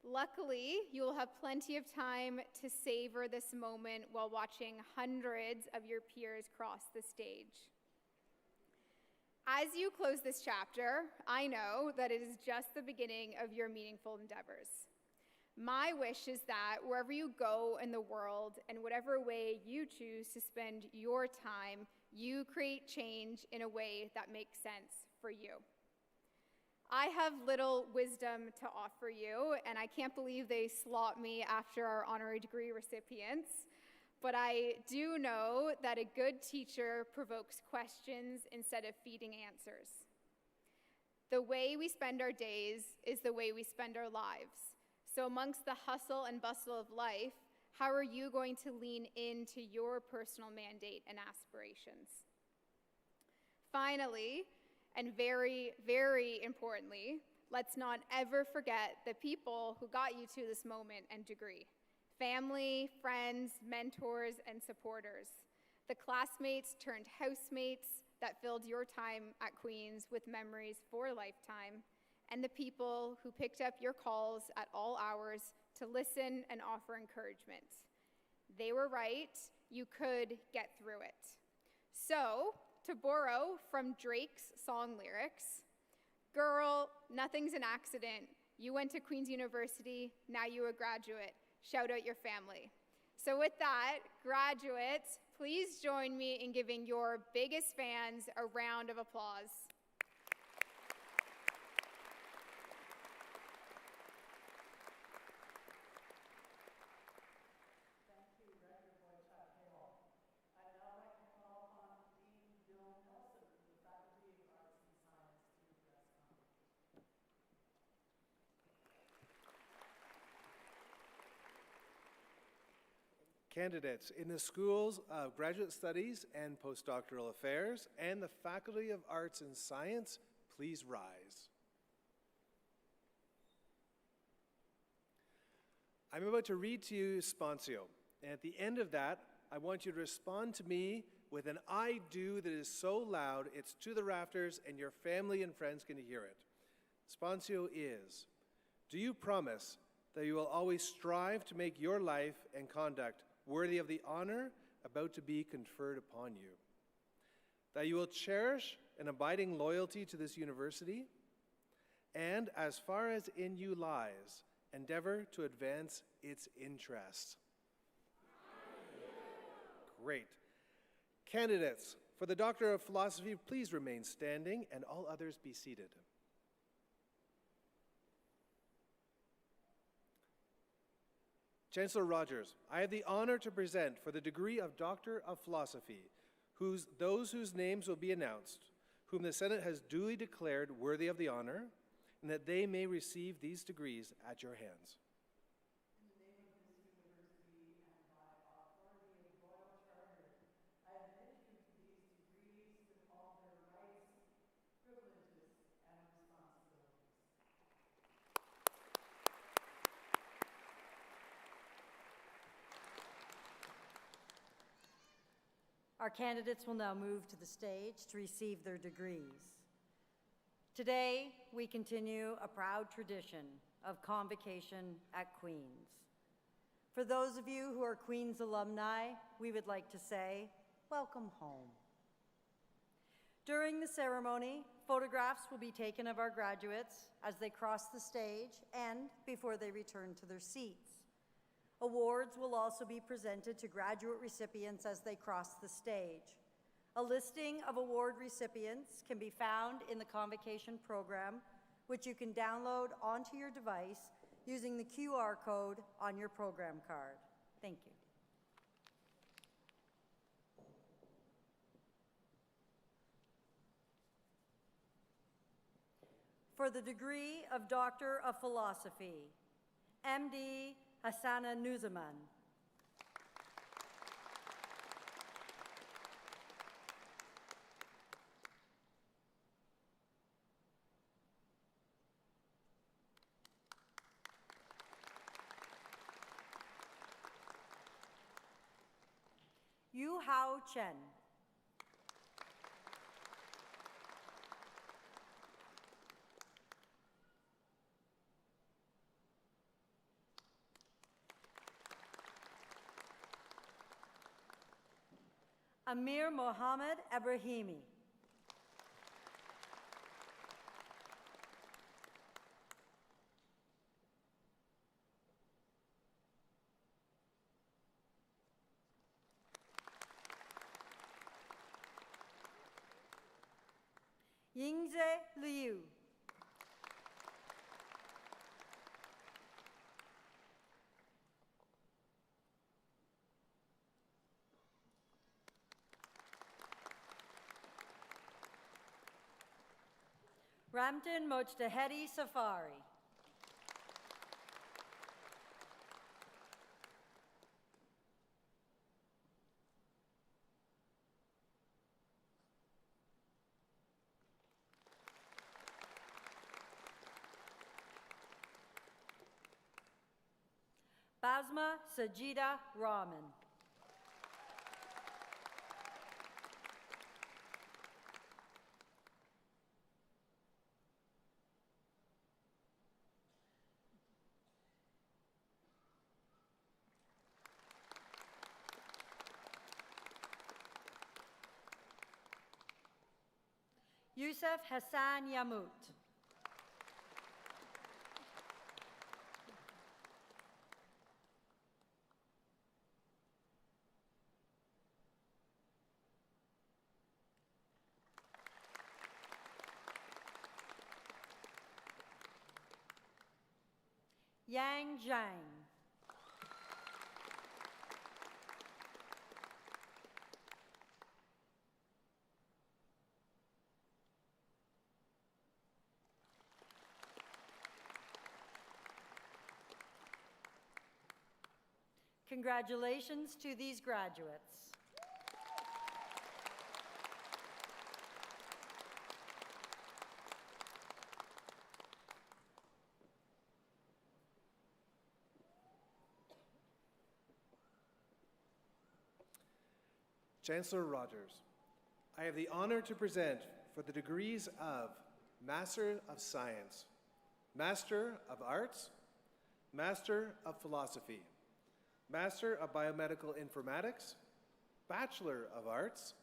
Luckily, you will have plenty of time to savor this moment while watching hundreds of your peers cross the stage. As you close this chapter, I know that it is just the beginning of your meaningful endeavors. My wish is that wherever you go in the world and whatever way you choose to spend your time, you create change in a way that makes sense for you. I have little wisdom to offer you, and I can't believe they slot me after our honorary degree recipients, but I do know that a good teacher provokes questions instead of feeding answers. The way we spend our days is the way we spend our lives. So amongst the hustle and bustle of life, how are you going to lean into your personal mandate and aspirations? Finally, and very, very importantly, let's not ever forget the people who got you to this moment and degree. Family, friends, mentors, and supporters. The classmates turned housemates that filled your time at Queen's with memories for a lifetime. And the people who picked up your calls at all hours to listen and offer encouragement. They were right, you could get through it. So, to borrow from Drake's song lyrics, girl, nothing's an accident. You went to Queen's University, now you're a graduate. Shout out your family. So with that, graduates, please join me in giving your biggest fans a round of applause. Candidates in the Schools of Graduate Studies and Postdoctoral Affairs and the Faculty of Arts and Science, please rise. I'm about to read to you sponsio, and at the end of that, I want you to respond to me with an I do that is so loud it's to the rafters and your family and friends can hear it. Sponsio is, do you promise that you will always strive to make your life and conduct worthy of the honor about to be conferred upon you? That you will cherish an abiding loyalty to this university, and as far as in you lies, endeavor to advance its interests. Great. Candidates for the Doctor of Philosophy, please remain standing, and all others be seated. Chancellor Rogers, I have the honor to present for the degree of Doctor of Philosophy those whose names will be announced, whom the Senate has duly declared worthy of the honor, and that they may receive these degrees at your hands. In the name of this university and by authority of royal charter, I admit you to these degrees with all their rights, privileges, and responsibilities. Our candidates will now move to the stage to receive their degrees. Today, we continue a proud tradition of convocation at Queen's. For those of you who are Queen's alumni, we would like to say, welcome home. During the ceremony, photographs will be taken of our graduates as they cross the stage and before they return to their seats. Awards will also be presented to graduate recipients as they cross the stage. A listing of award recipients can be found in the Convocation program, which you can download onto your device using the QR code on your program card. Thank you. For the degree of Doctor of Philosophy, MD Hassana Nuzaman. Yu Hao Chen. Amir Mohammed Ebrahimi. Yingze Liu. Ramtin Mojtahedi Safari. Basma Sajida Rahman. Yusuf Hassan Yamut. Yang Zhang. Congratulations to these graduates. Chancellor Rogers, I have the honor to present for the degrees of Master of Science, Master of Arts, Master of Philosophy, Master of Biomedical Informatics, Bachelor of Arts,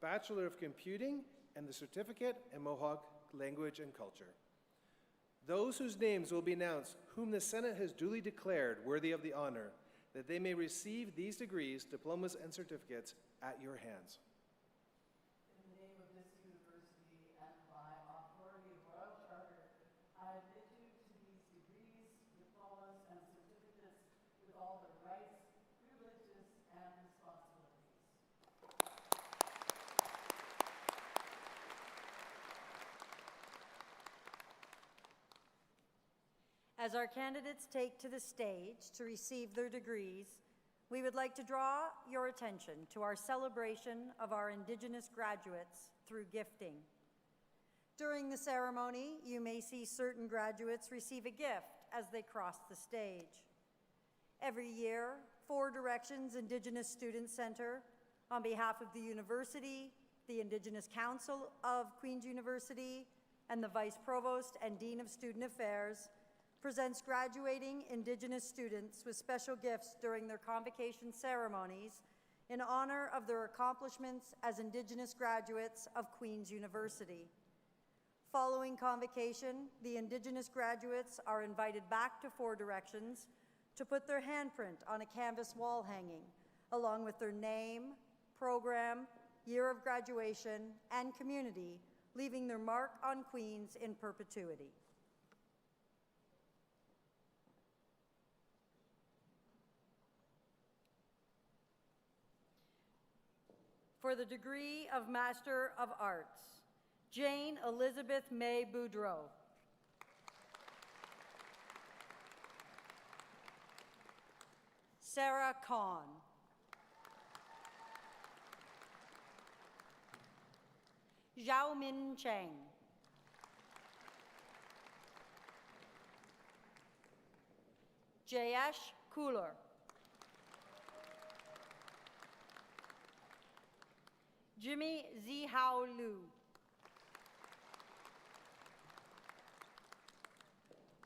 Bachelor of Computing, and the Certificate in Mohawk Language and Culture. Those whose names will be announced, whom the Senate has duly declared worthy of the honor, that they may receive these degrees, diplomas, and certificates at your hands. In the name of this university and by authority of Royal Charter, I admit you to these degrees, diplomas, and certificates with all their rights, privileges, and responsibilities. As our candidates take to the stage to receive their degrees, we would like to draw your attention to our celebration of our Indigenous graduates through gifting. During the ceremony, you may see certain graduates receive a gift as they cross the stage. Every year, Four Directions Indigenous Student Center, on behalf of the university, the Indigenous Council of Queen's University, and the Vice Provost and Dean of Student Affairs, presents graduating Indigenous students with special gifts during their convocation ceremonies in honor of their accomplishments as Indigenous graduates of Queen's University. Following convocation, the Indigenous graduates are invited back to Four Directions to put their handprint on a canvas wall hanging, along with their name, program, year of graduation, and community, leaving their mark on Queen's in perpetuity. For the degree of Master of Arts, Jane Elizabeth May Boudreau. Sarah Kahn. Zhao Min Cheng. Jayesh Kular. Jimmy Zihao Liu.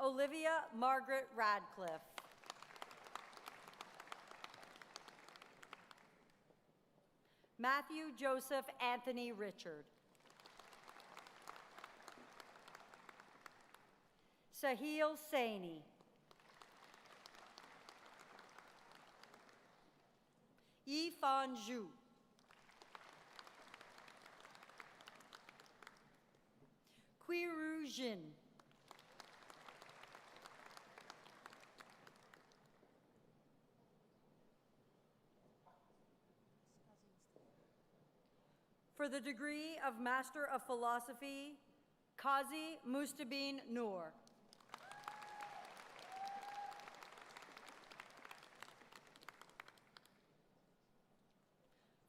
Olivia Margaret Radcliffe. Matthew Joseph Anthony Richard. Sahil Saini. Yifan Zhu. Qiru Jin. For the degree of Master of Philosophy, Qazi Mustabin Noor.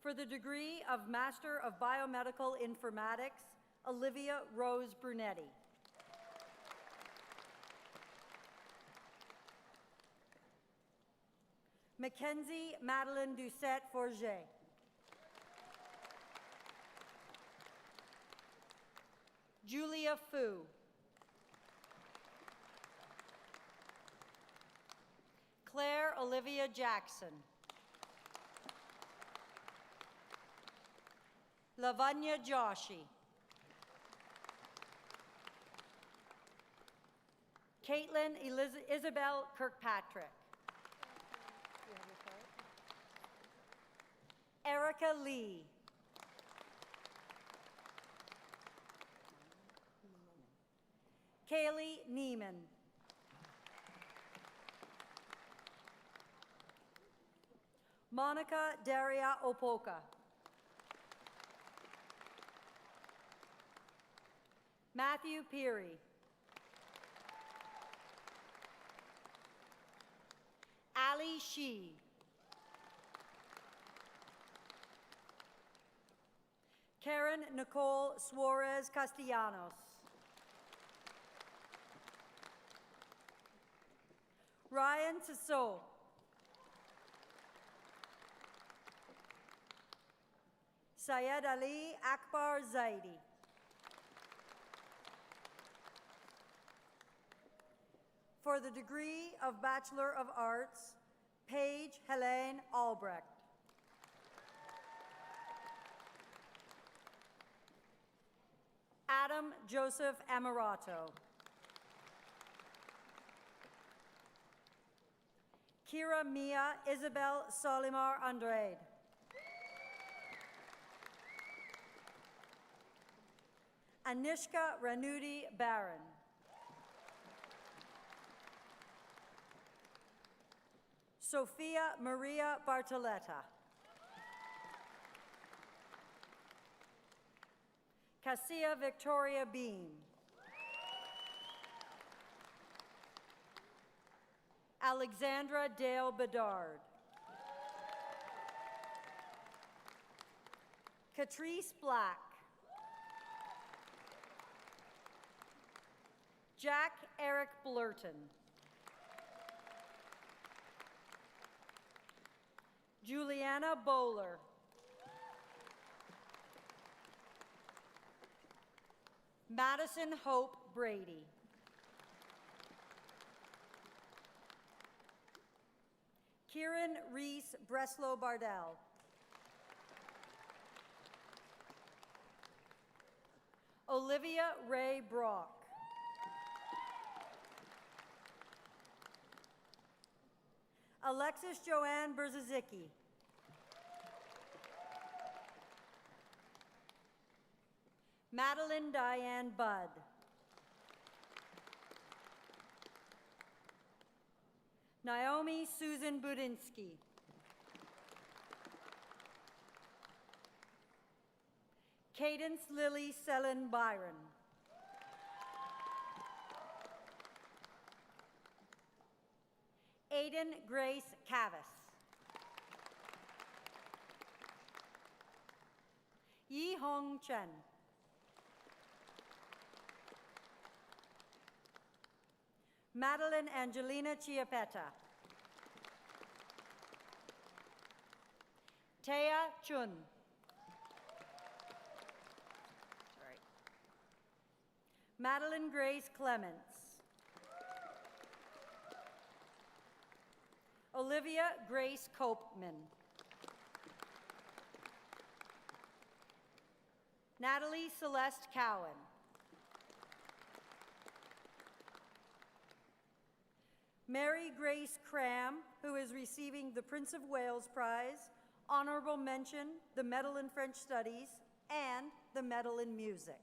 For the degree of Master of Biomedical Informatics, Olivia Rose Brunetti. Mackenzie Madeline Doucette Forget. Julia Fu. Claire Olivia Jackson. Lavanya Joshi. Caitlin Isabel Kirkpatrick. Erica Lee. Kaylee Neiman. Monica Daria Opoka. Matthew Peary. Ali Shee. Karen Nicole Suarez Castellanos. Ryan Tissot. Syed Ali Akbar Zaidi. For the degree of Bachelor of Arts, Paige Helene Albrecht. Adam Joseph Amarato. Kira Mia Isabel Solimar Andrade. Anishka Ranudi Barron. Sophia Maria Bartoletta. Cassia Victoria Beam. Alexandra Dale Bedard. Catrice Black. Jack Eric Blurton. Juliana Bowler. Madison Hope Brady. Kieran Reese Breslow Bardell. Olivia Ray Brock. Alexis Joanne Berzazicki. Madeline Diane Budd. Naomi Susan Budinsky. Cadence Lily Sellen Byron. Aiden Grace Cavis. Yi Hong Chen. Madeline Angelina Chiapetta. Taya Chun. Madeline Grace Clements. Olivia Grace Copeman. Natalie Celeste Cowan. Mary Grace Cram, who is receiving the Prince of Wales Prize, honorable mention, the Medal in French Studies, and the Medal in Music.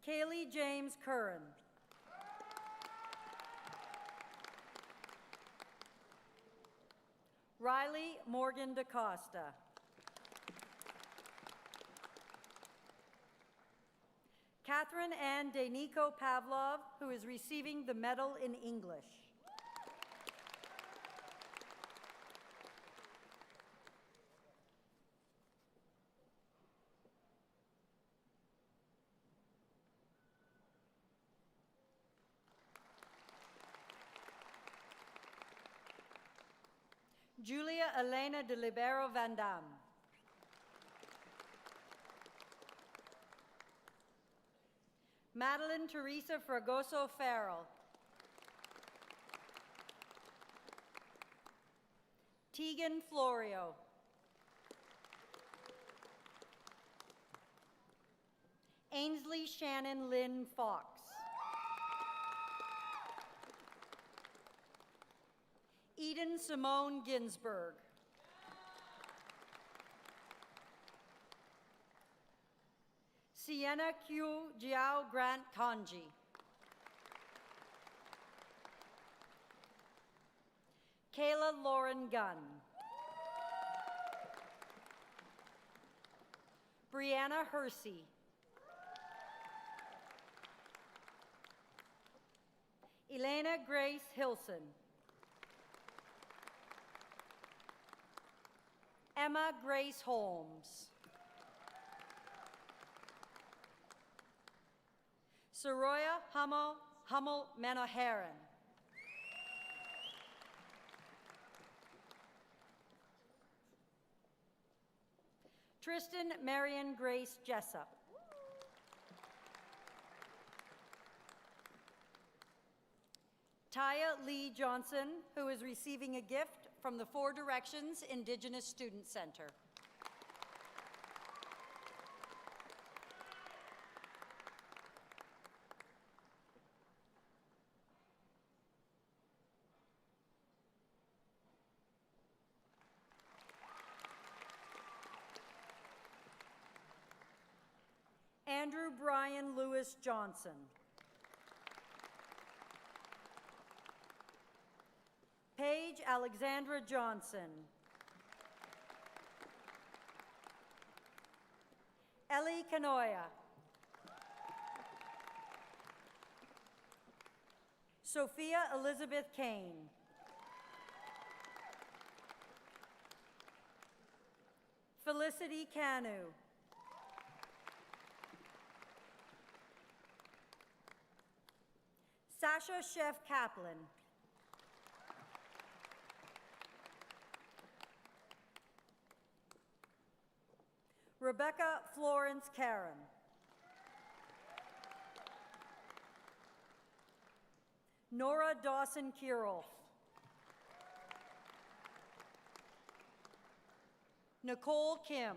Kaylee James Curran. Riley Morgan DaCosta. Catherine Ann Denico Pavlov, who is receiving the Medal in English. Julia Elena de Libero Van Damme. Madeline Teresa Fragoso Farrell. Tegan Florio. Ainsley Shannon Lynn Fox. Eden Simone Ginsburg. Sienna Q. Jiao Grant Kanji. Kayla Lauren Gunn. Brianna Hersey. Elena Grace Hilson. Emma Grace Holmes. Soroya Hummel Manoharan. Tristan Marion Grace Jessup. Taya Lee Johnson, who is receiving a gift from the Four Directions Indigenous Student Center. Andrew Brian Lewis Johnson. Paige Alexandra Johnson. Ellie Canoia. Sophia Elizabeth Kane. Felicity Canu. Sasha Chef Kaplan. Rebecca Florence Karen. Nora Dawson Kirolf. Nicole Kim.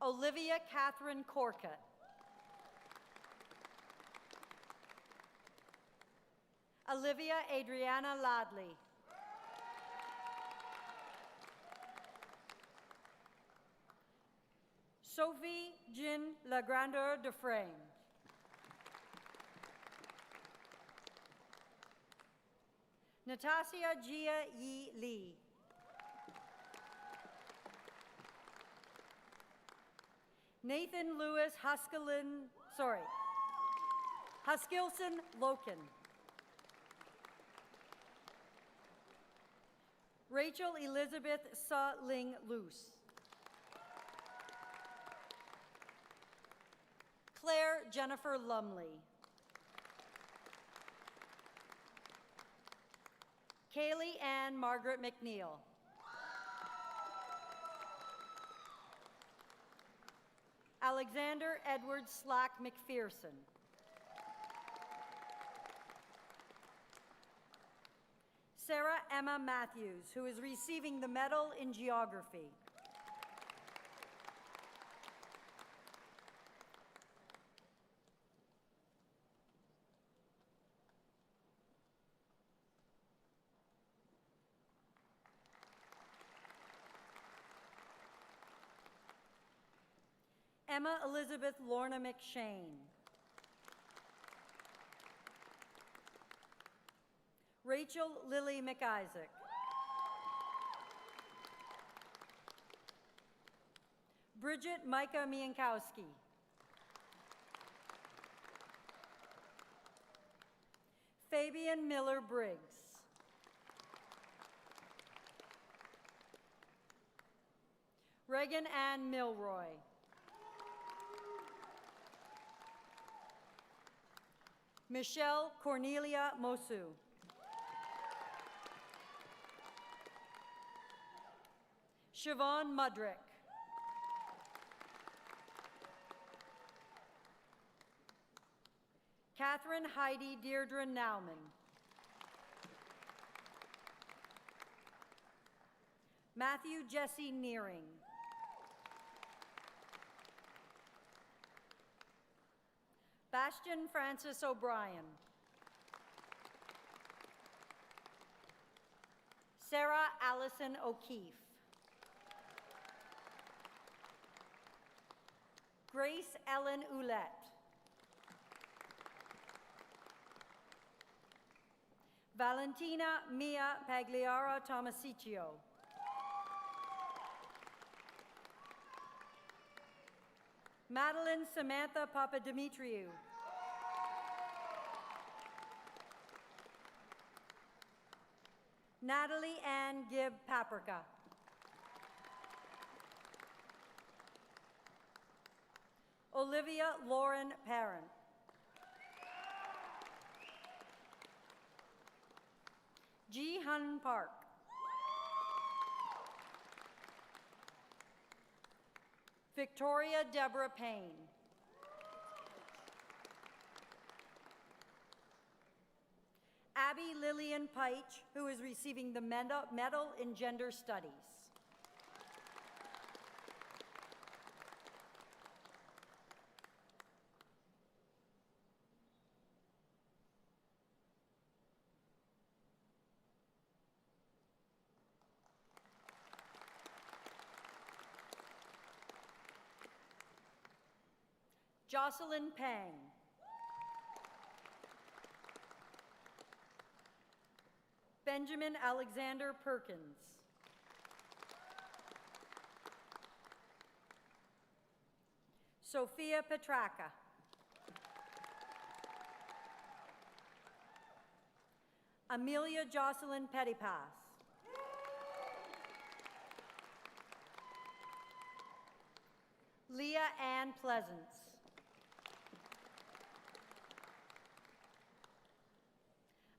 Olivia Catherine Corcutt. Olivia Adriana Ladley. Sophie Jean Lagrandeur Dufresne. Natasha Jia Yi Lee. Nathan Lewis Huskilson Loken. Rachel Elizabeth Sa Ling Luce. Claire Jennifer Lumley. Kaylee Ann Margaret McNeil. Alexander Edward Slack McPherson. Sarah Emma Matthews, who is receiving the Medal in Geography. Emma Elizabeth Lorna McShane. Rachel Lily McIsaac. Bridget Micah Miankowski. Fabian Miller Briggs. Regan Ann Milroy. Michelle Cornelia Mosu. Siobhan Mudrick. Catherine Heidi Deirdre Nauman. Matthew Jesse Nearing. Bastian Francis O'Brien. Sarah Allison O'Keefe. Grace Ellen Ouellette. Valentina Mia Pagliara Tomasiccio. Madeline Samantha Papadimitriou. Natalie Ann Gibb Paprika. Olivia Lauren Parent. Ji Hun Park. Victoria Deborah Payne. Abby Lillian Peich, who is receiving the Medal in Gender Studies. Jocelyn Pang. Benjamin Alexander Perkins. Sophia Petraka. Amelia Jocelyn Pettipass. Leah Ann Pleasance.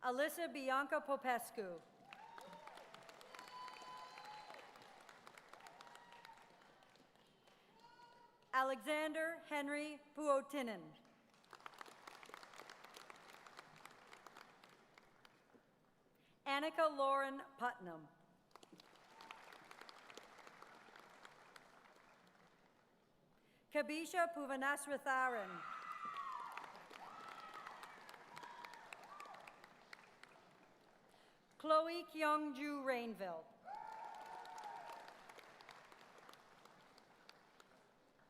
Alyssa Bianca Popescu. Alexander Henry Puotinen. Annika Lauren Putnam. Kabisha Puvanasratharan. Chloe Kyungju Rainville.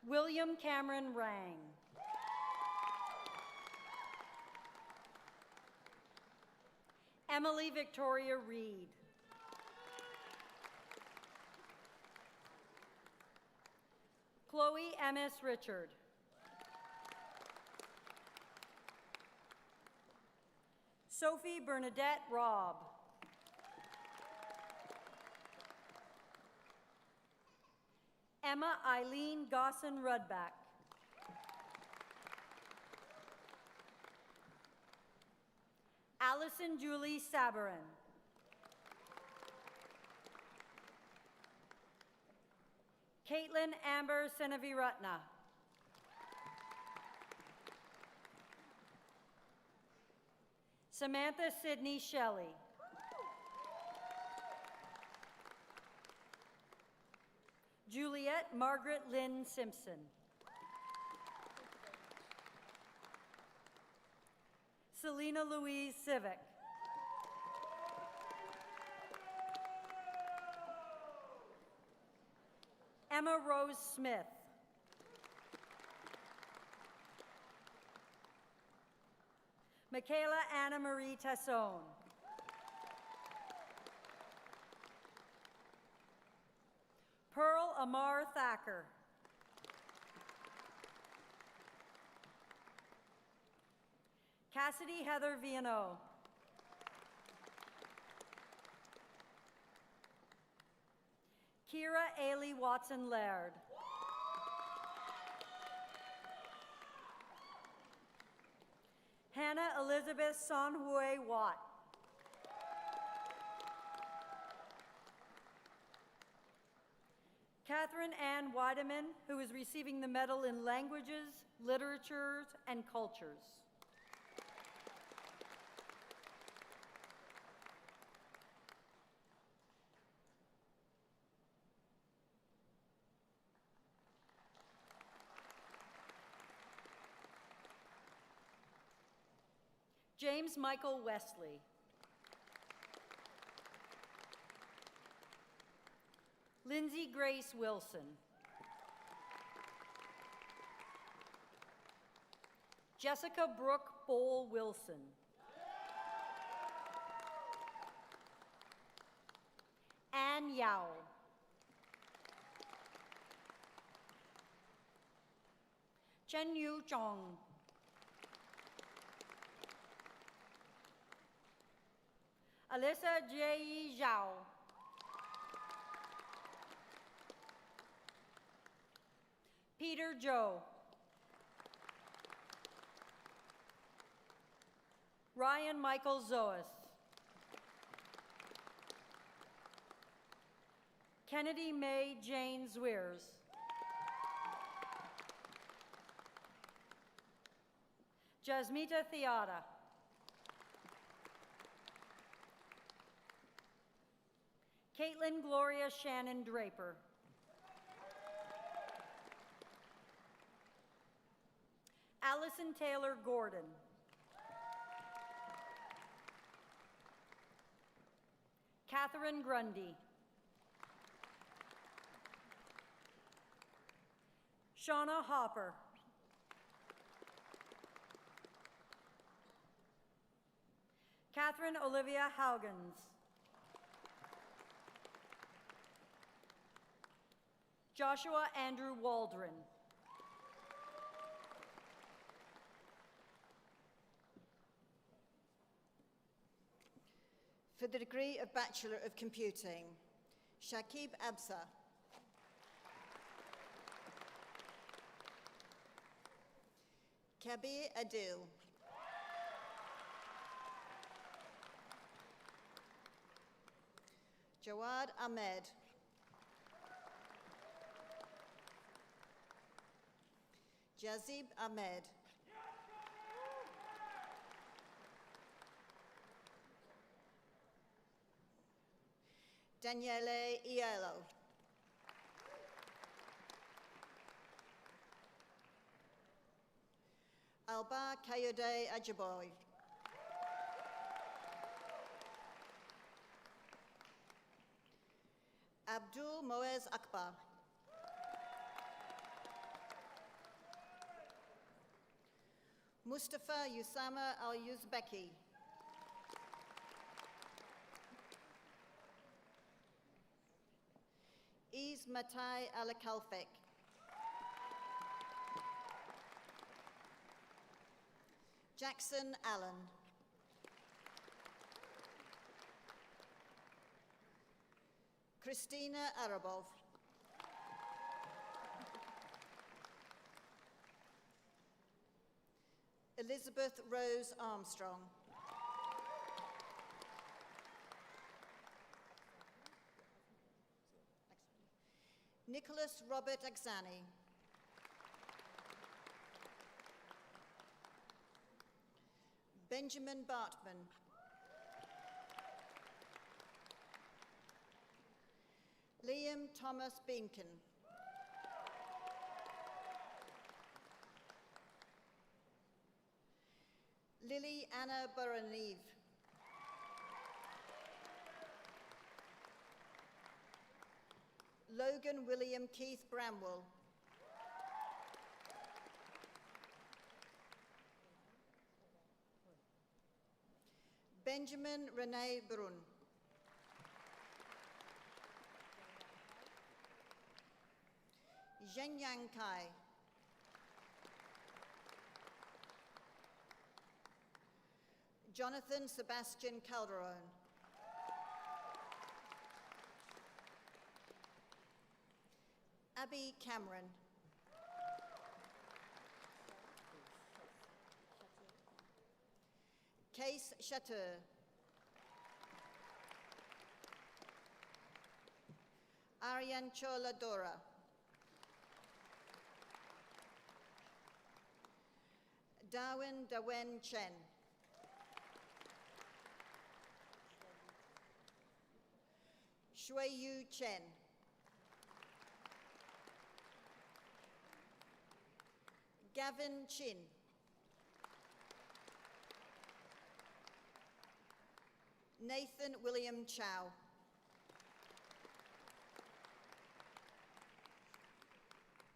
William Cameron Rang. Emily Victoria Reed. Chloe M.S. Richard. Sophie Bernadette Robb. Emma Eileen Gosson Rudback. Allison Julie Sabarin. Caitlin Amber Senaviratna. Samantha Sydney Shelley. Juliet Margaret Lynn Simpson. Selena Louise Civic. Emma Rose Smith. Michaela Anna Marie Tasson. Pearl Amar Thacker. Cassidy Heather Viano. Kira Ailey Watson Laird. Hannah Elizabeth Sonhui Watt. Catherine Ann Weideman, who is receiving the Medal in Languages, Literatures, and Cultures. James Michael Wesley. Lindsay Grace Wilson. Jessica Brooke Bowl Wilson. Ann Yao. Chen Yu Chong. Alyssa J. Zhao. Peter Zhou. Ryan Michael Zoas. Kennedy May Jane Zwiers. Jasmita Theata. Caitlin Gloria Shannon Draper. Allison Taylor Gordon. Catherine Grundy. Shauna Hopper. Catherine Olivia Haugens. Joshua Andrew Waldron. For the degree of Bachelor of Computing, Shakib Absa. Kabir Adil. Jawad Ahmed. Jazib Ahmed. Daniele Iello. Alba Kayode Ajiboy. Abdul Moez Akbar. Mustafa Usama Al-Uzbeki. Is Matai Alakalfek. Jackson Allen. Christina Arabov. Elizabeth Rose Armstrong. Nicholas Lucas Robert Axani. Benjamin Bartman. Liam Thomas Beamkin. Lily Anna Boraneve. Logan William Keith Bramwell. Benjamin Rene Brun. Zhenyang Kai. Jonathan Sebastian Calderon. Abby Cameron. Case Chateau. Aryan Chola Dora. Darwin Dawen Chen. Shuiyu Chen. Gavin Chin. Nathan William Chow.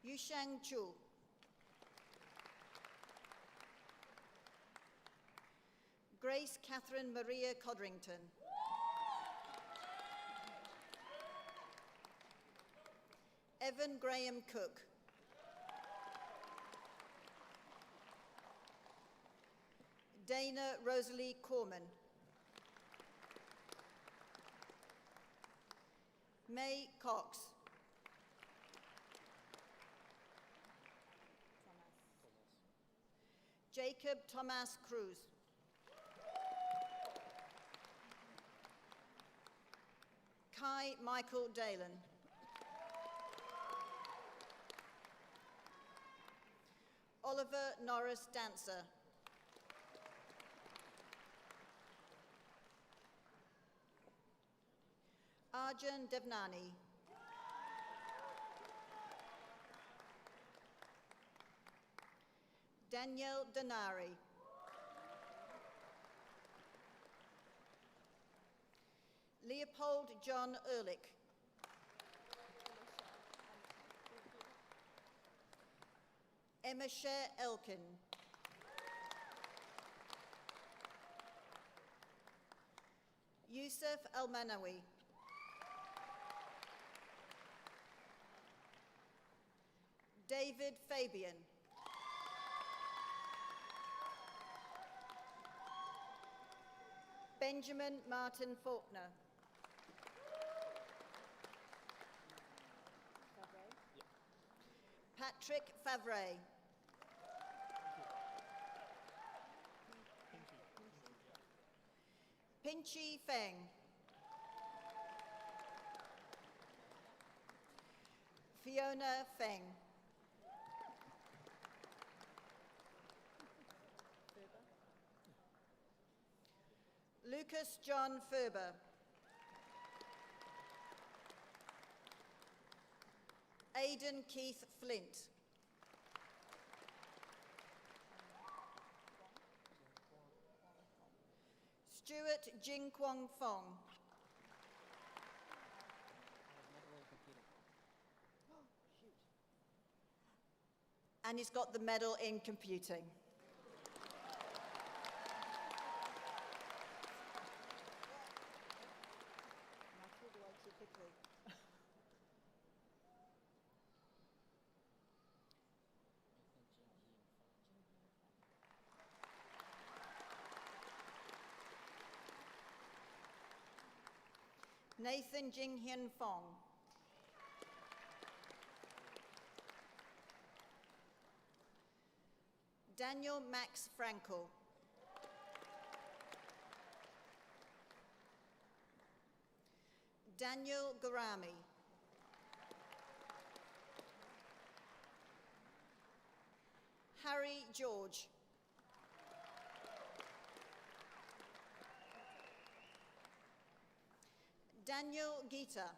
Yushang Chu. Grace Catherine Maria Codrington. Evan Graham Cook. Dana Rosalie Corman. May Cox. Jacob Thomas Cruz. Kai Michael Dalen. Oliver Norris Dancer. Arjun Devnani. Danielle Denari. Leopold John Ehrlich. Emma Sher Elkin. Yusuf Al-Manawi. David Fabian. Benjamin Martin Faulkner. Patrick Favre. Pinchy Feng. Fiona Feng. Lucas John Ferber. Aidan Keith Flint. Stuart Jing Kwong Fong. And he's got the medal in computing. Nathan Jinghyun Fong. Daniel Max Frankel. Daniel Garami. Harry George. Daniel Gita.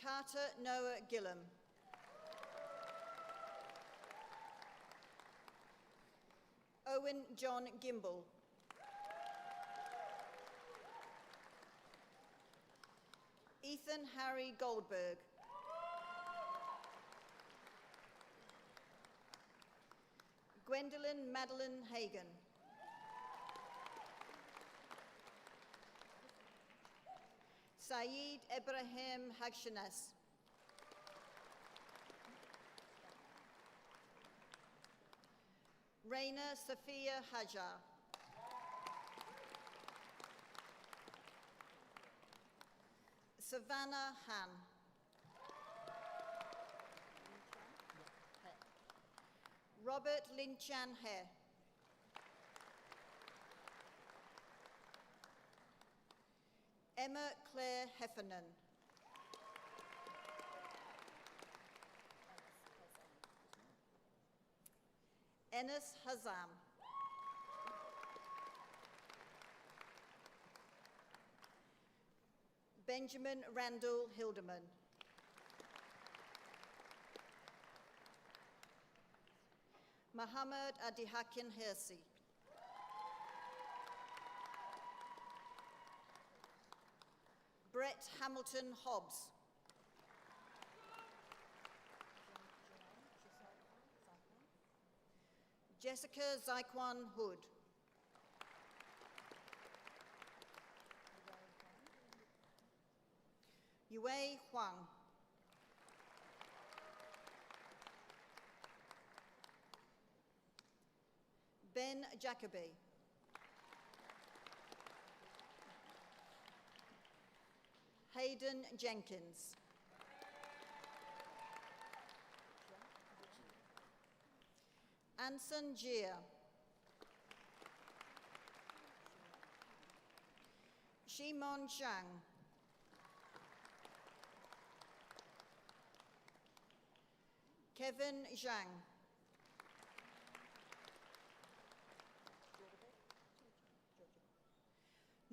Carter Noah Gillam. Owen John Gimble. Ethan Harry Goldberg. Gwendolyn Madeline Hagan. Saeed Ibrahim Hagshanas. Raina Sophia Hajar. Savannah Han. Robert Linchan He. Emma Claire Heffernan. Enes Hazam. Benjamin Randall Hildeman. Muhammad Adihakin Hirsi. Brett Hamilton Hobbs. Jessica Zyquan Hood. Yue Huang. Ben Jacoby. Hayden Jenkins. Anson Jia. Shimon Zhang. Kevin Zhang.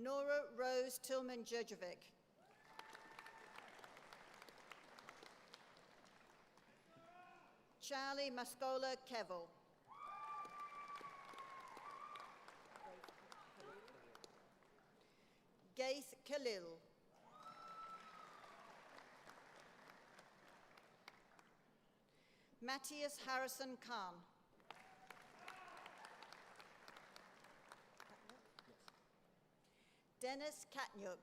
Nora Rose Tillman Jurjevic. Charlie Mascola Kevel. Gaith Khalil. Matthias Harrison Khan. Dennis Katnyuk.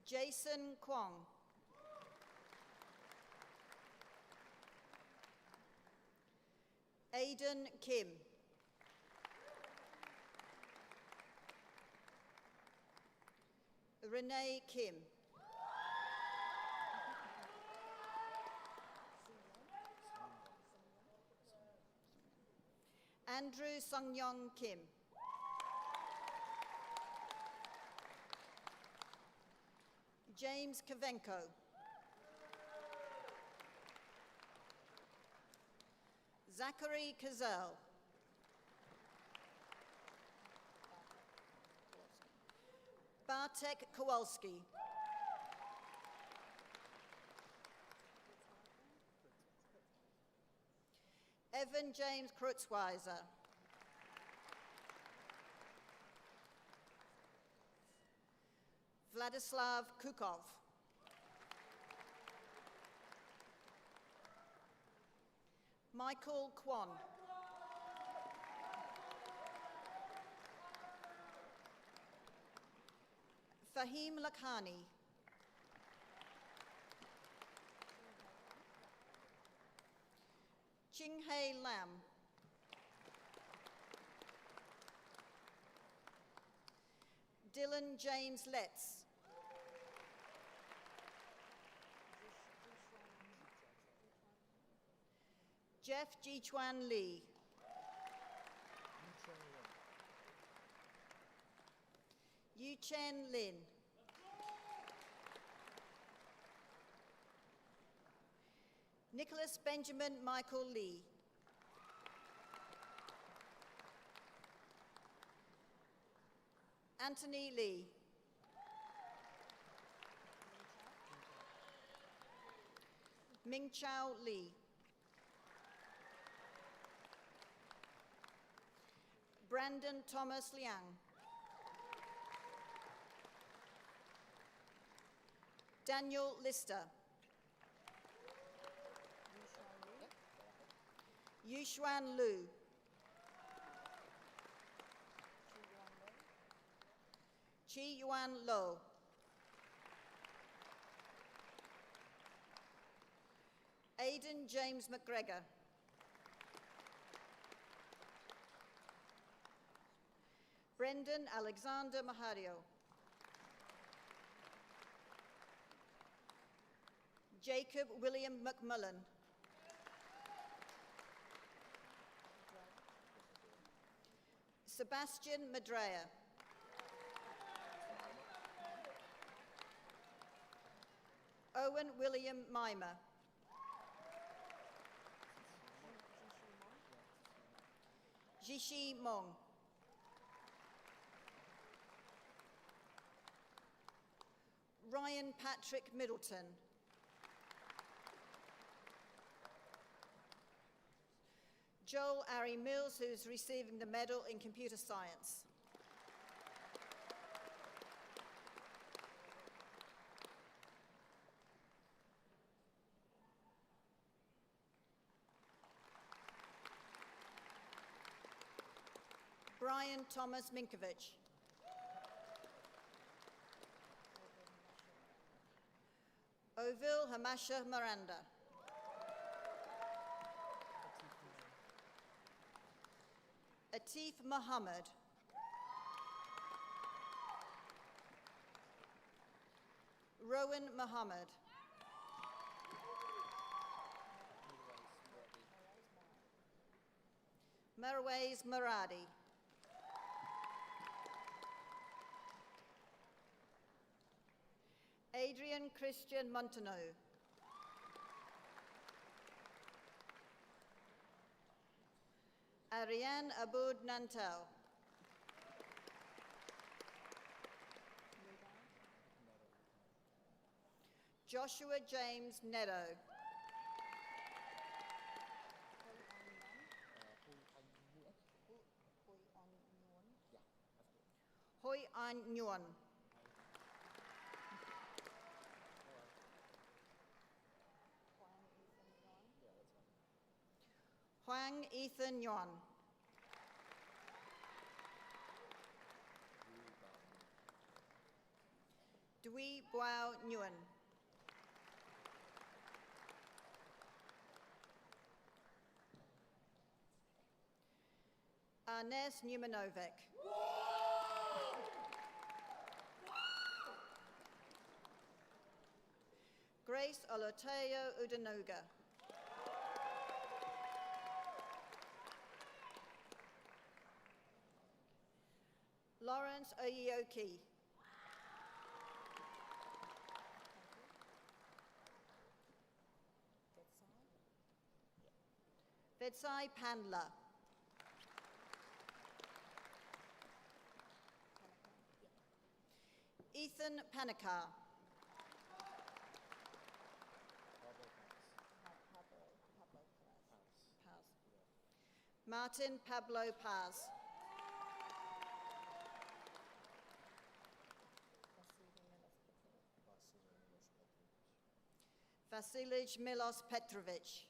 Jason Kwong. Aidan Kim. Renee Kim. Andrew Songyong Kim. James Kavenko. Zachary Kazel. Bartek Kowalski. Evan James Krutzweiser. Vladislav Kukov. Michael Kwan. Fahim Lakhani. Chinghae Lam. Dylan James Letts. Jeff Jichuan Lee. Yu Yu Chen Lin. Nicholas Benjamin Michael Lee. Anthony Lee. Ming Chao Lee. Brandon Thomas Liang. Daniel Lister. Yushuan Lu. Chi Yuan Lo. Aidan James McGregor. Brendan Alexander Mahario. Jacob William McMullen. Sebastian Madrea. Owen William Mimer. Jishi Mong. Ryan Patrick Middleton. Joel Ari Mills, who's receiving the medal in computer science. Brian Thomas Minkovich. Ovil Hamasha Miranda. Atif Muhammad. Rowan Muhammad. Marwais Muradi. Adrian Christian Montaneau. Ariane Aboud Nantel. Joshua James Neto. Hoi An Nguyen. Huang Ethan Yuan. Dwi Boao Nguyen. Ines Newmanovec. Grace Oloteo Udanoga. Lawrence Oyeoki. Vetsai Pandla. Ethan Panikar. Martin Pablo Paz. Vasilij Milos Petrovic.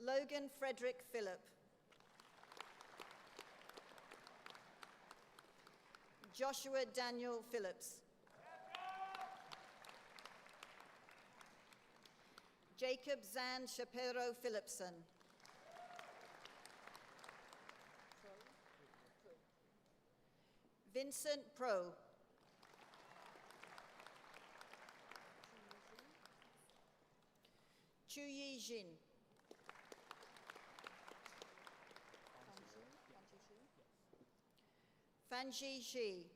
Logan Frederick Phillip. Joshua Daniel Phillips. Jacob Zan Shapiro Phillipson. Vincent Pro. Chu Yi Jin. Fanji Ji.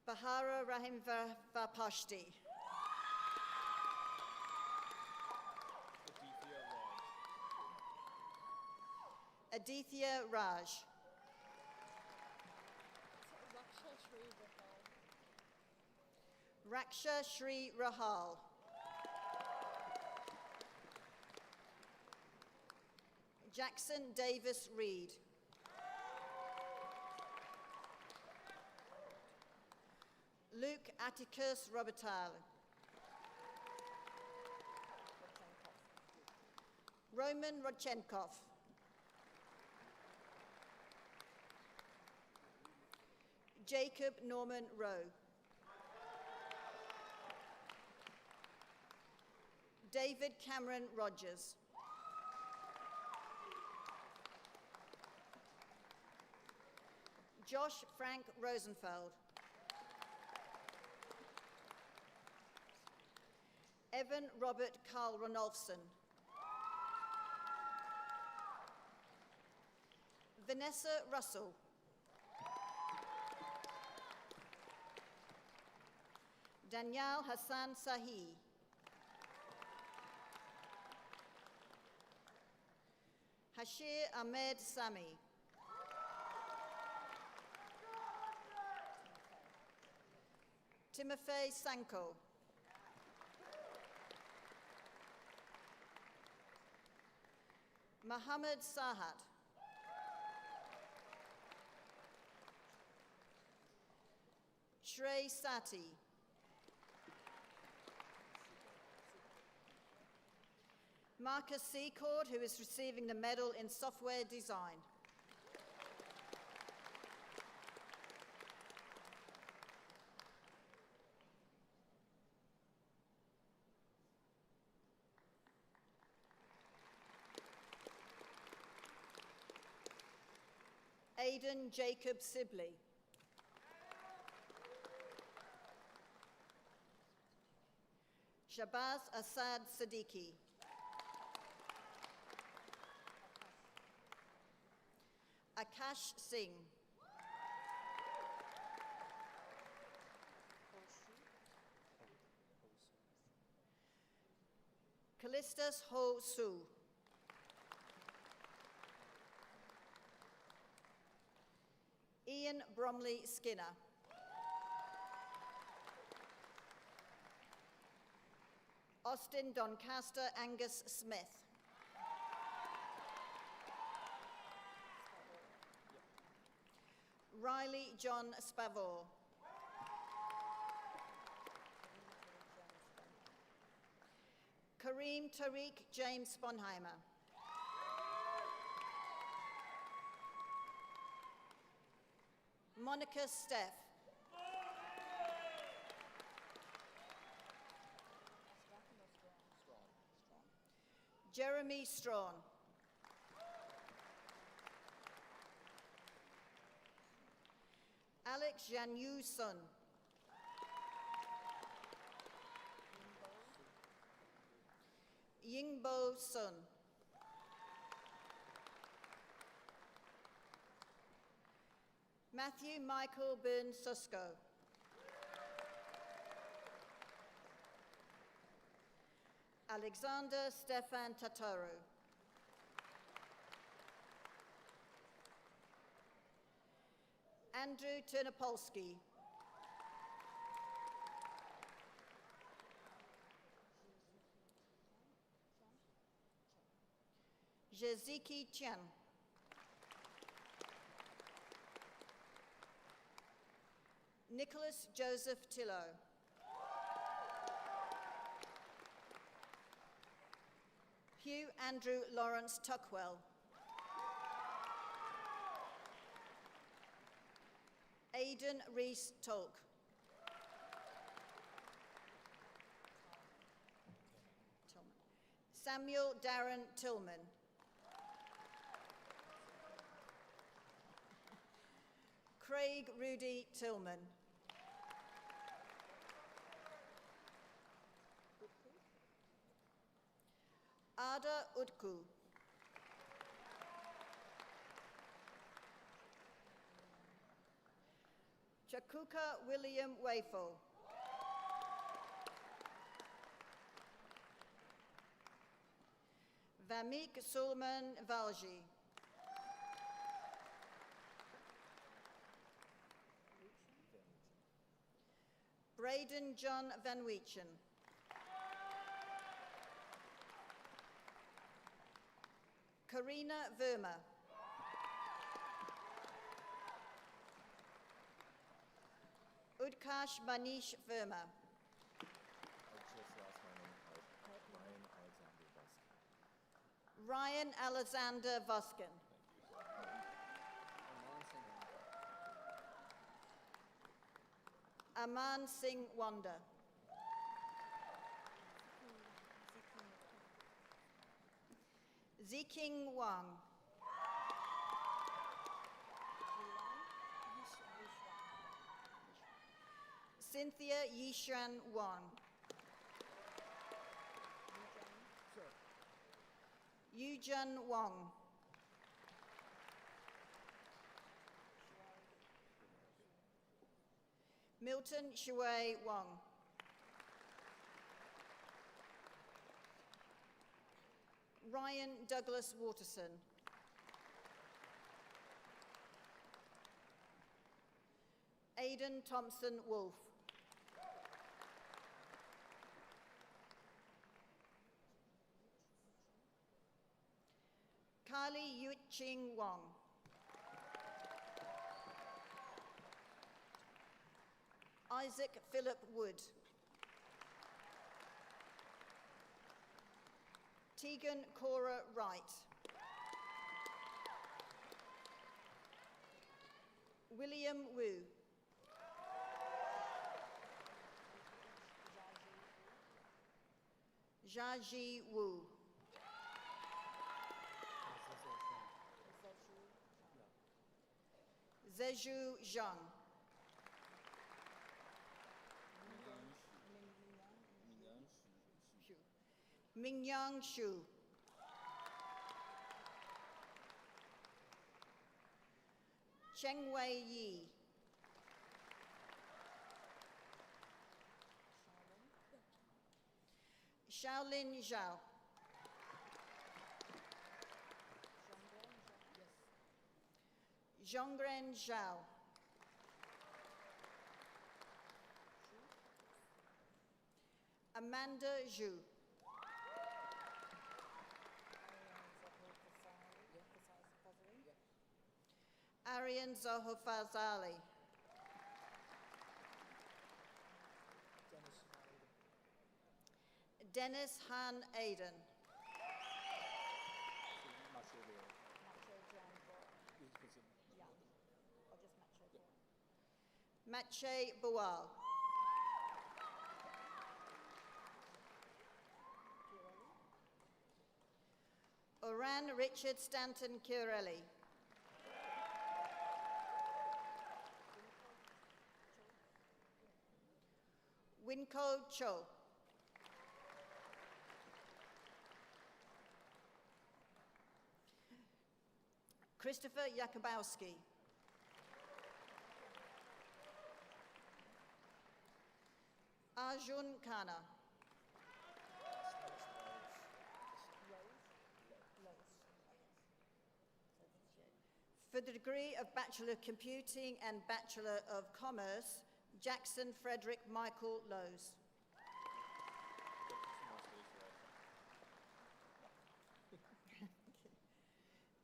Bahara Rahim Vapashti. Adithya Raj. Raksha Shri Rahal. Jackson Davis Reed. Luke Atticus Robertal. Roman Rodchenkov. Jacob Norman Rowe. David Cameron Rogers. Josh Frank Rosenfeld. Evan Robert Carl Ronolfson. Vanessa Russell. Danielle Hassan Sahi. Hashir Ahmed Sami. Timothy Sanko. Mohammed Sahat. Shrey Sati. Marcus Secord, who is receiving the medal in software design. Aidan Jacob Sibley. Shabazz Assad Siddiqui. Akash Singh. Callistus Ho Su. Ian Bromley Skinner. Austin Doncaster Angus Smith. Riley John Spavor. Kareem Tariq James Sponheimer. Monica Steff. Jeremy Strawn. Alex Janyu Sun. Yingbo Sun. Matthew Michael Byrne Susko. Alexander Stefan Tataru. Andrew Turnopolsky. Jeziki Chen. Nicholas Joseph Tillo. Hugh Andrew Lawrence Tuckwell. Aidan Rees Tolk. Samuel Darren Tillman. Craig Rudy Tillman. Utku. Chakuka William Wafel. Vamik Sulman Valji. Braden John Van Weechen. Karina Verma. Utkarsh Manish Verma. Ryan Alexander Voskin. Aman Singh Wanda. Ziking Wang. Cynthia Yishan Wang. Yujun Wang. Milton Shui Wang. Ryan Douglas Waterson. Aidan Thompson Wolfe. Kali Yuching Wang. Isaac Philip Wood. Tegan Cora Wright. William Wu. Jiaji Wu. Zheju Zhang. Mingyang Shu. Chengwei Yi. Shaolin Zhao. Zhongren Zhao. Amanda Zhu. Aryan Zohofazali. Dennis Han Aiden. Mache Boal. Oran Richard Stanton Curelli. Winko Cho. Christopher Jakubowski. Arjun Khanna. For the degree of Bachelor of Computing and Bachelor of Commerce, Jackson Frederick Michael Lowes.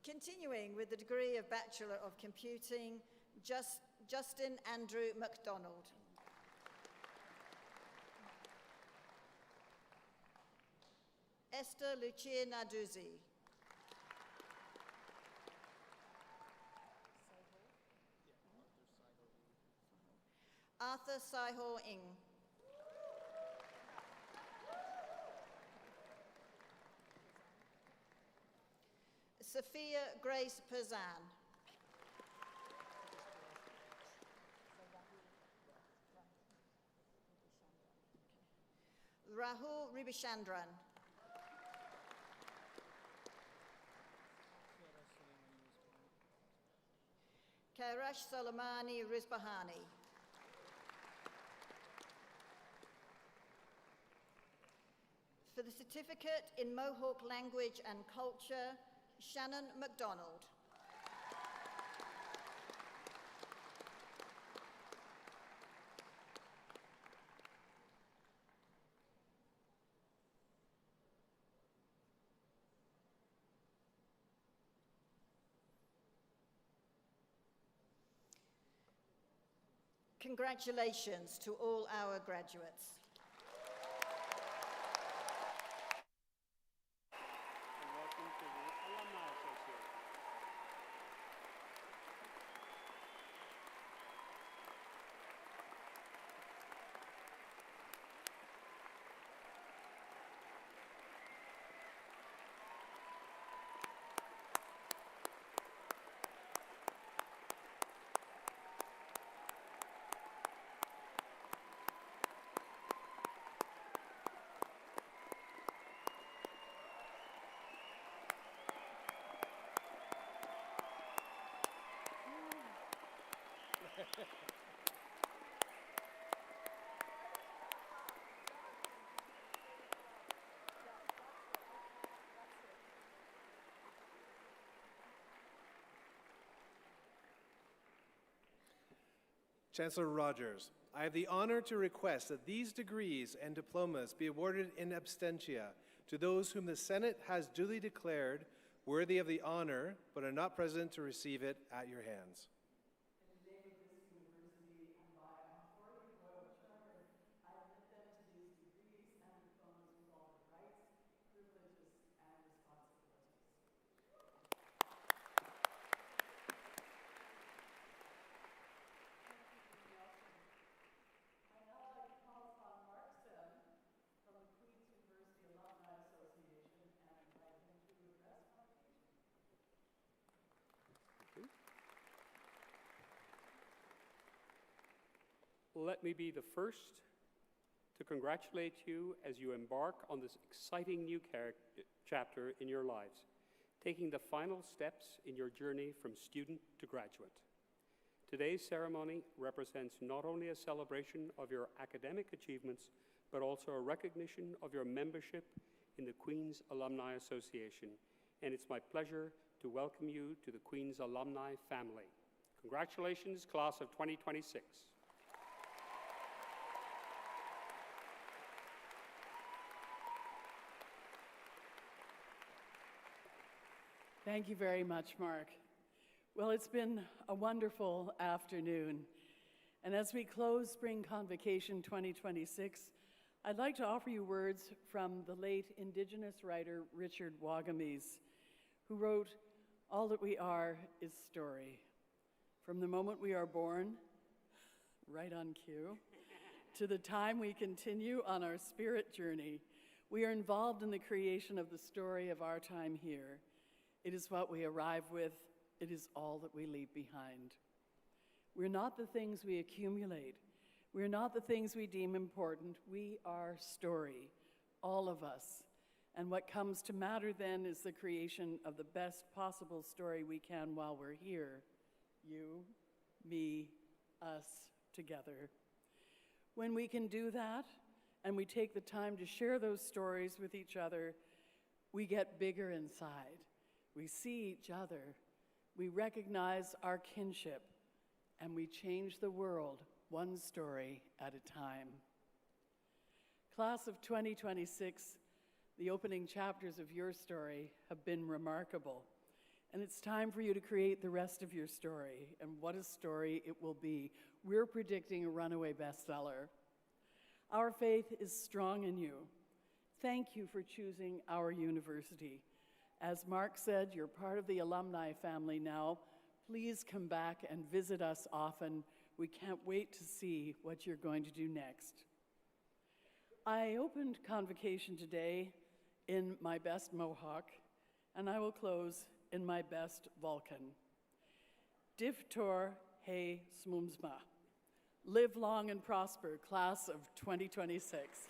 Continuing with the degree of Bachelor of Computing, Justin Andrew MacDonald. Esther Lucia Naduzzi. Arthur Saiho Ing. Sophia Grace Perzan. Rahul Ribichandran. Kailash Soleimani Rizbahani. For the certificate in Mohawk Language and Culture, Shannon MacDonald. Congratulations to all our graduates. And welcome to the Alumni Association. Chancellor Rogers, I have the honor to request that these degrees and diplomas be awarded in absentia to those whom the Senate has duly declared worthy of the honor but are not present to receive it at your hands. In the name of this university and by authority of Royal Charter, I admit them to these degrees and diplomas with all the rights, privileges, and responsibilities. I now like to call upon Mark Sem from the Queen's University Alumni Association and invite him to address convocation. Let me be the first to congratulate you as you embark on this exciting new chapter in your lives, taking the final steps in your journey from student to graduate. Today's ceremony represents not only a celebration of your academic achievements, but also a recognition of your membership in the Queen's Alumni Association, and it's my pleasure to welcome you to the Queen's Alumni family. Congratulations, class of 2026. Thank you very much, Mark. Well, it's been a wonderful afternoon. And as we close Spring Convocation 2026, I'd like to offer you words from the late Indigenous writer Richard Wagamese, who wrote, "All that we are is story. From the moment we are born, right on cue, to the time we continue on our spirit journey, we are involved in the creation of the story of our time here. It is what we arrive with. It is all that we leave behind. We're not the things we accumulate. We're not the things we deem important. We are story, all of us. And what comes to matter then is the creation of the best possible story we can while we're here. You, me, us, together. When we can do that, and we take the time to share those stories with each other, we get bigger inside. We see each other, we recognize our kinship, and we change the world one story at a time. Class of 2026, the opening chapters of your story have been remarkable, and it's time for you to create the rest of your story, and what a story it will be. We're predicting a runaway bestseller. Our faith is strong in you. Thank you for choosing our university. As Mark said, you're part of the alumni family now. Please come back and visit us often. We can't wait to see what you're going to do next. I opened Convocation today in my best Mohawk, and I will close in my best Vulcan. Divtor he smumsma. Live long and prosper, class of 2026.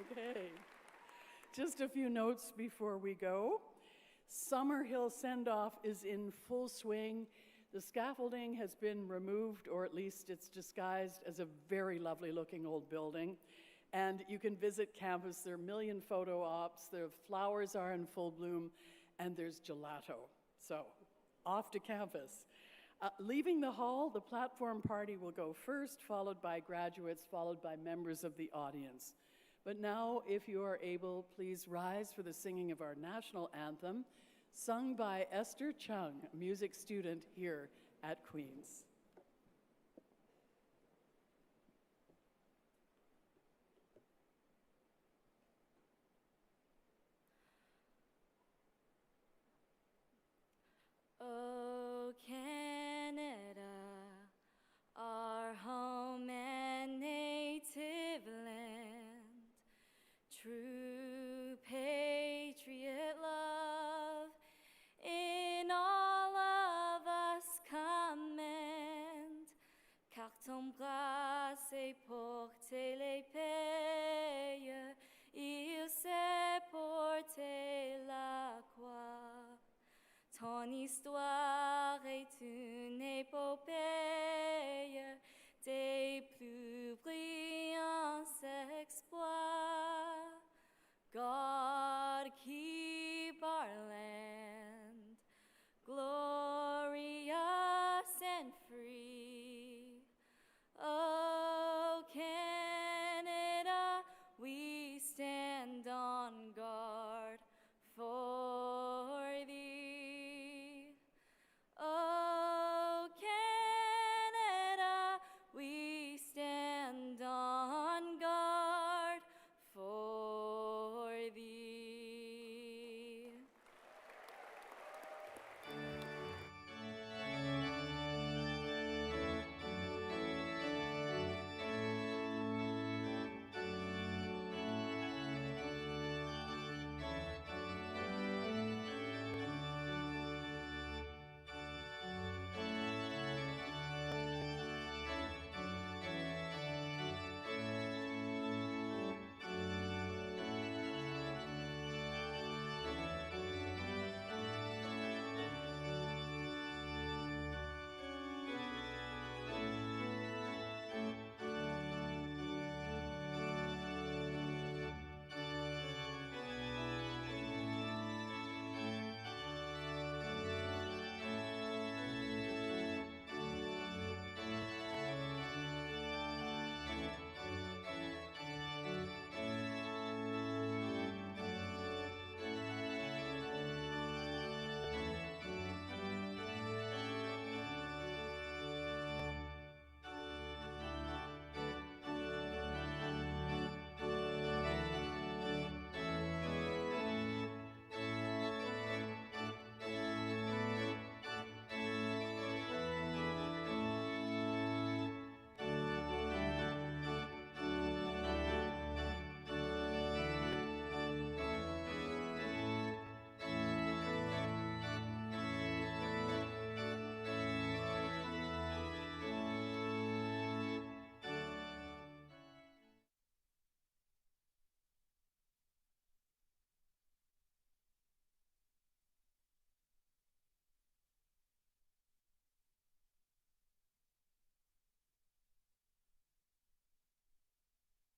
Okay. Just a few notes before we go. Summerhill send-off is in full swing. The scaffolding has been removed, or at least it's disguised as a very lovely looking old building. And you can visit campus. There are a million photo ops. The flowers are in full bloom, and there's gelato. So, off to campus. Leaving the hall, the platform party will go first, followed by graduates, followed by members of the audience. But now, if you are able, please rise for the singing of our national anthem, sung by Esther Chung, a music student here at Queen's. Oh.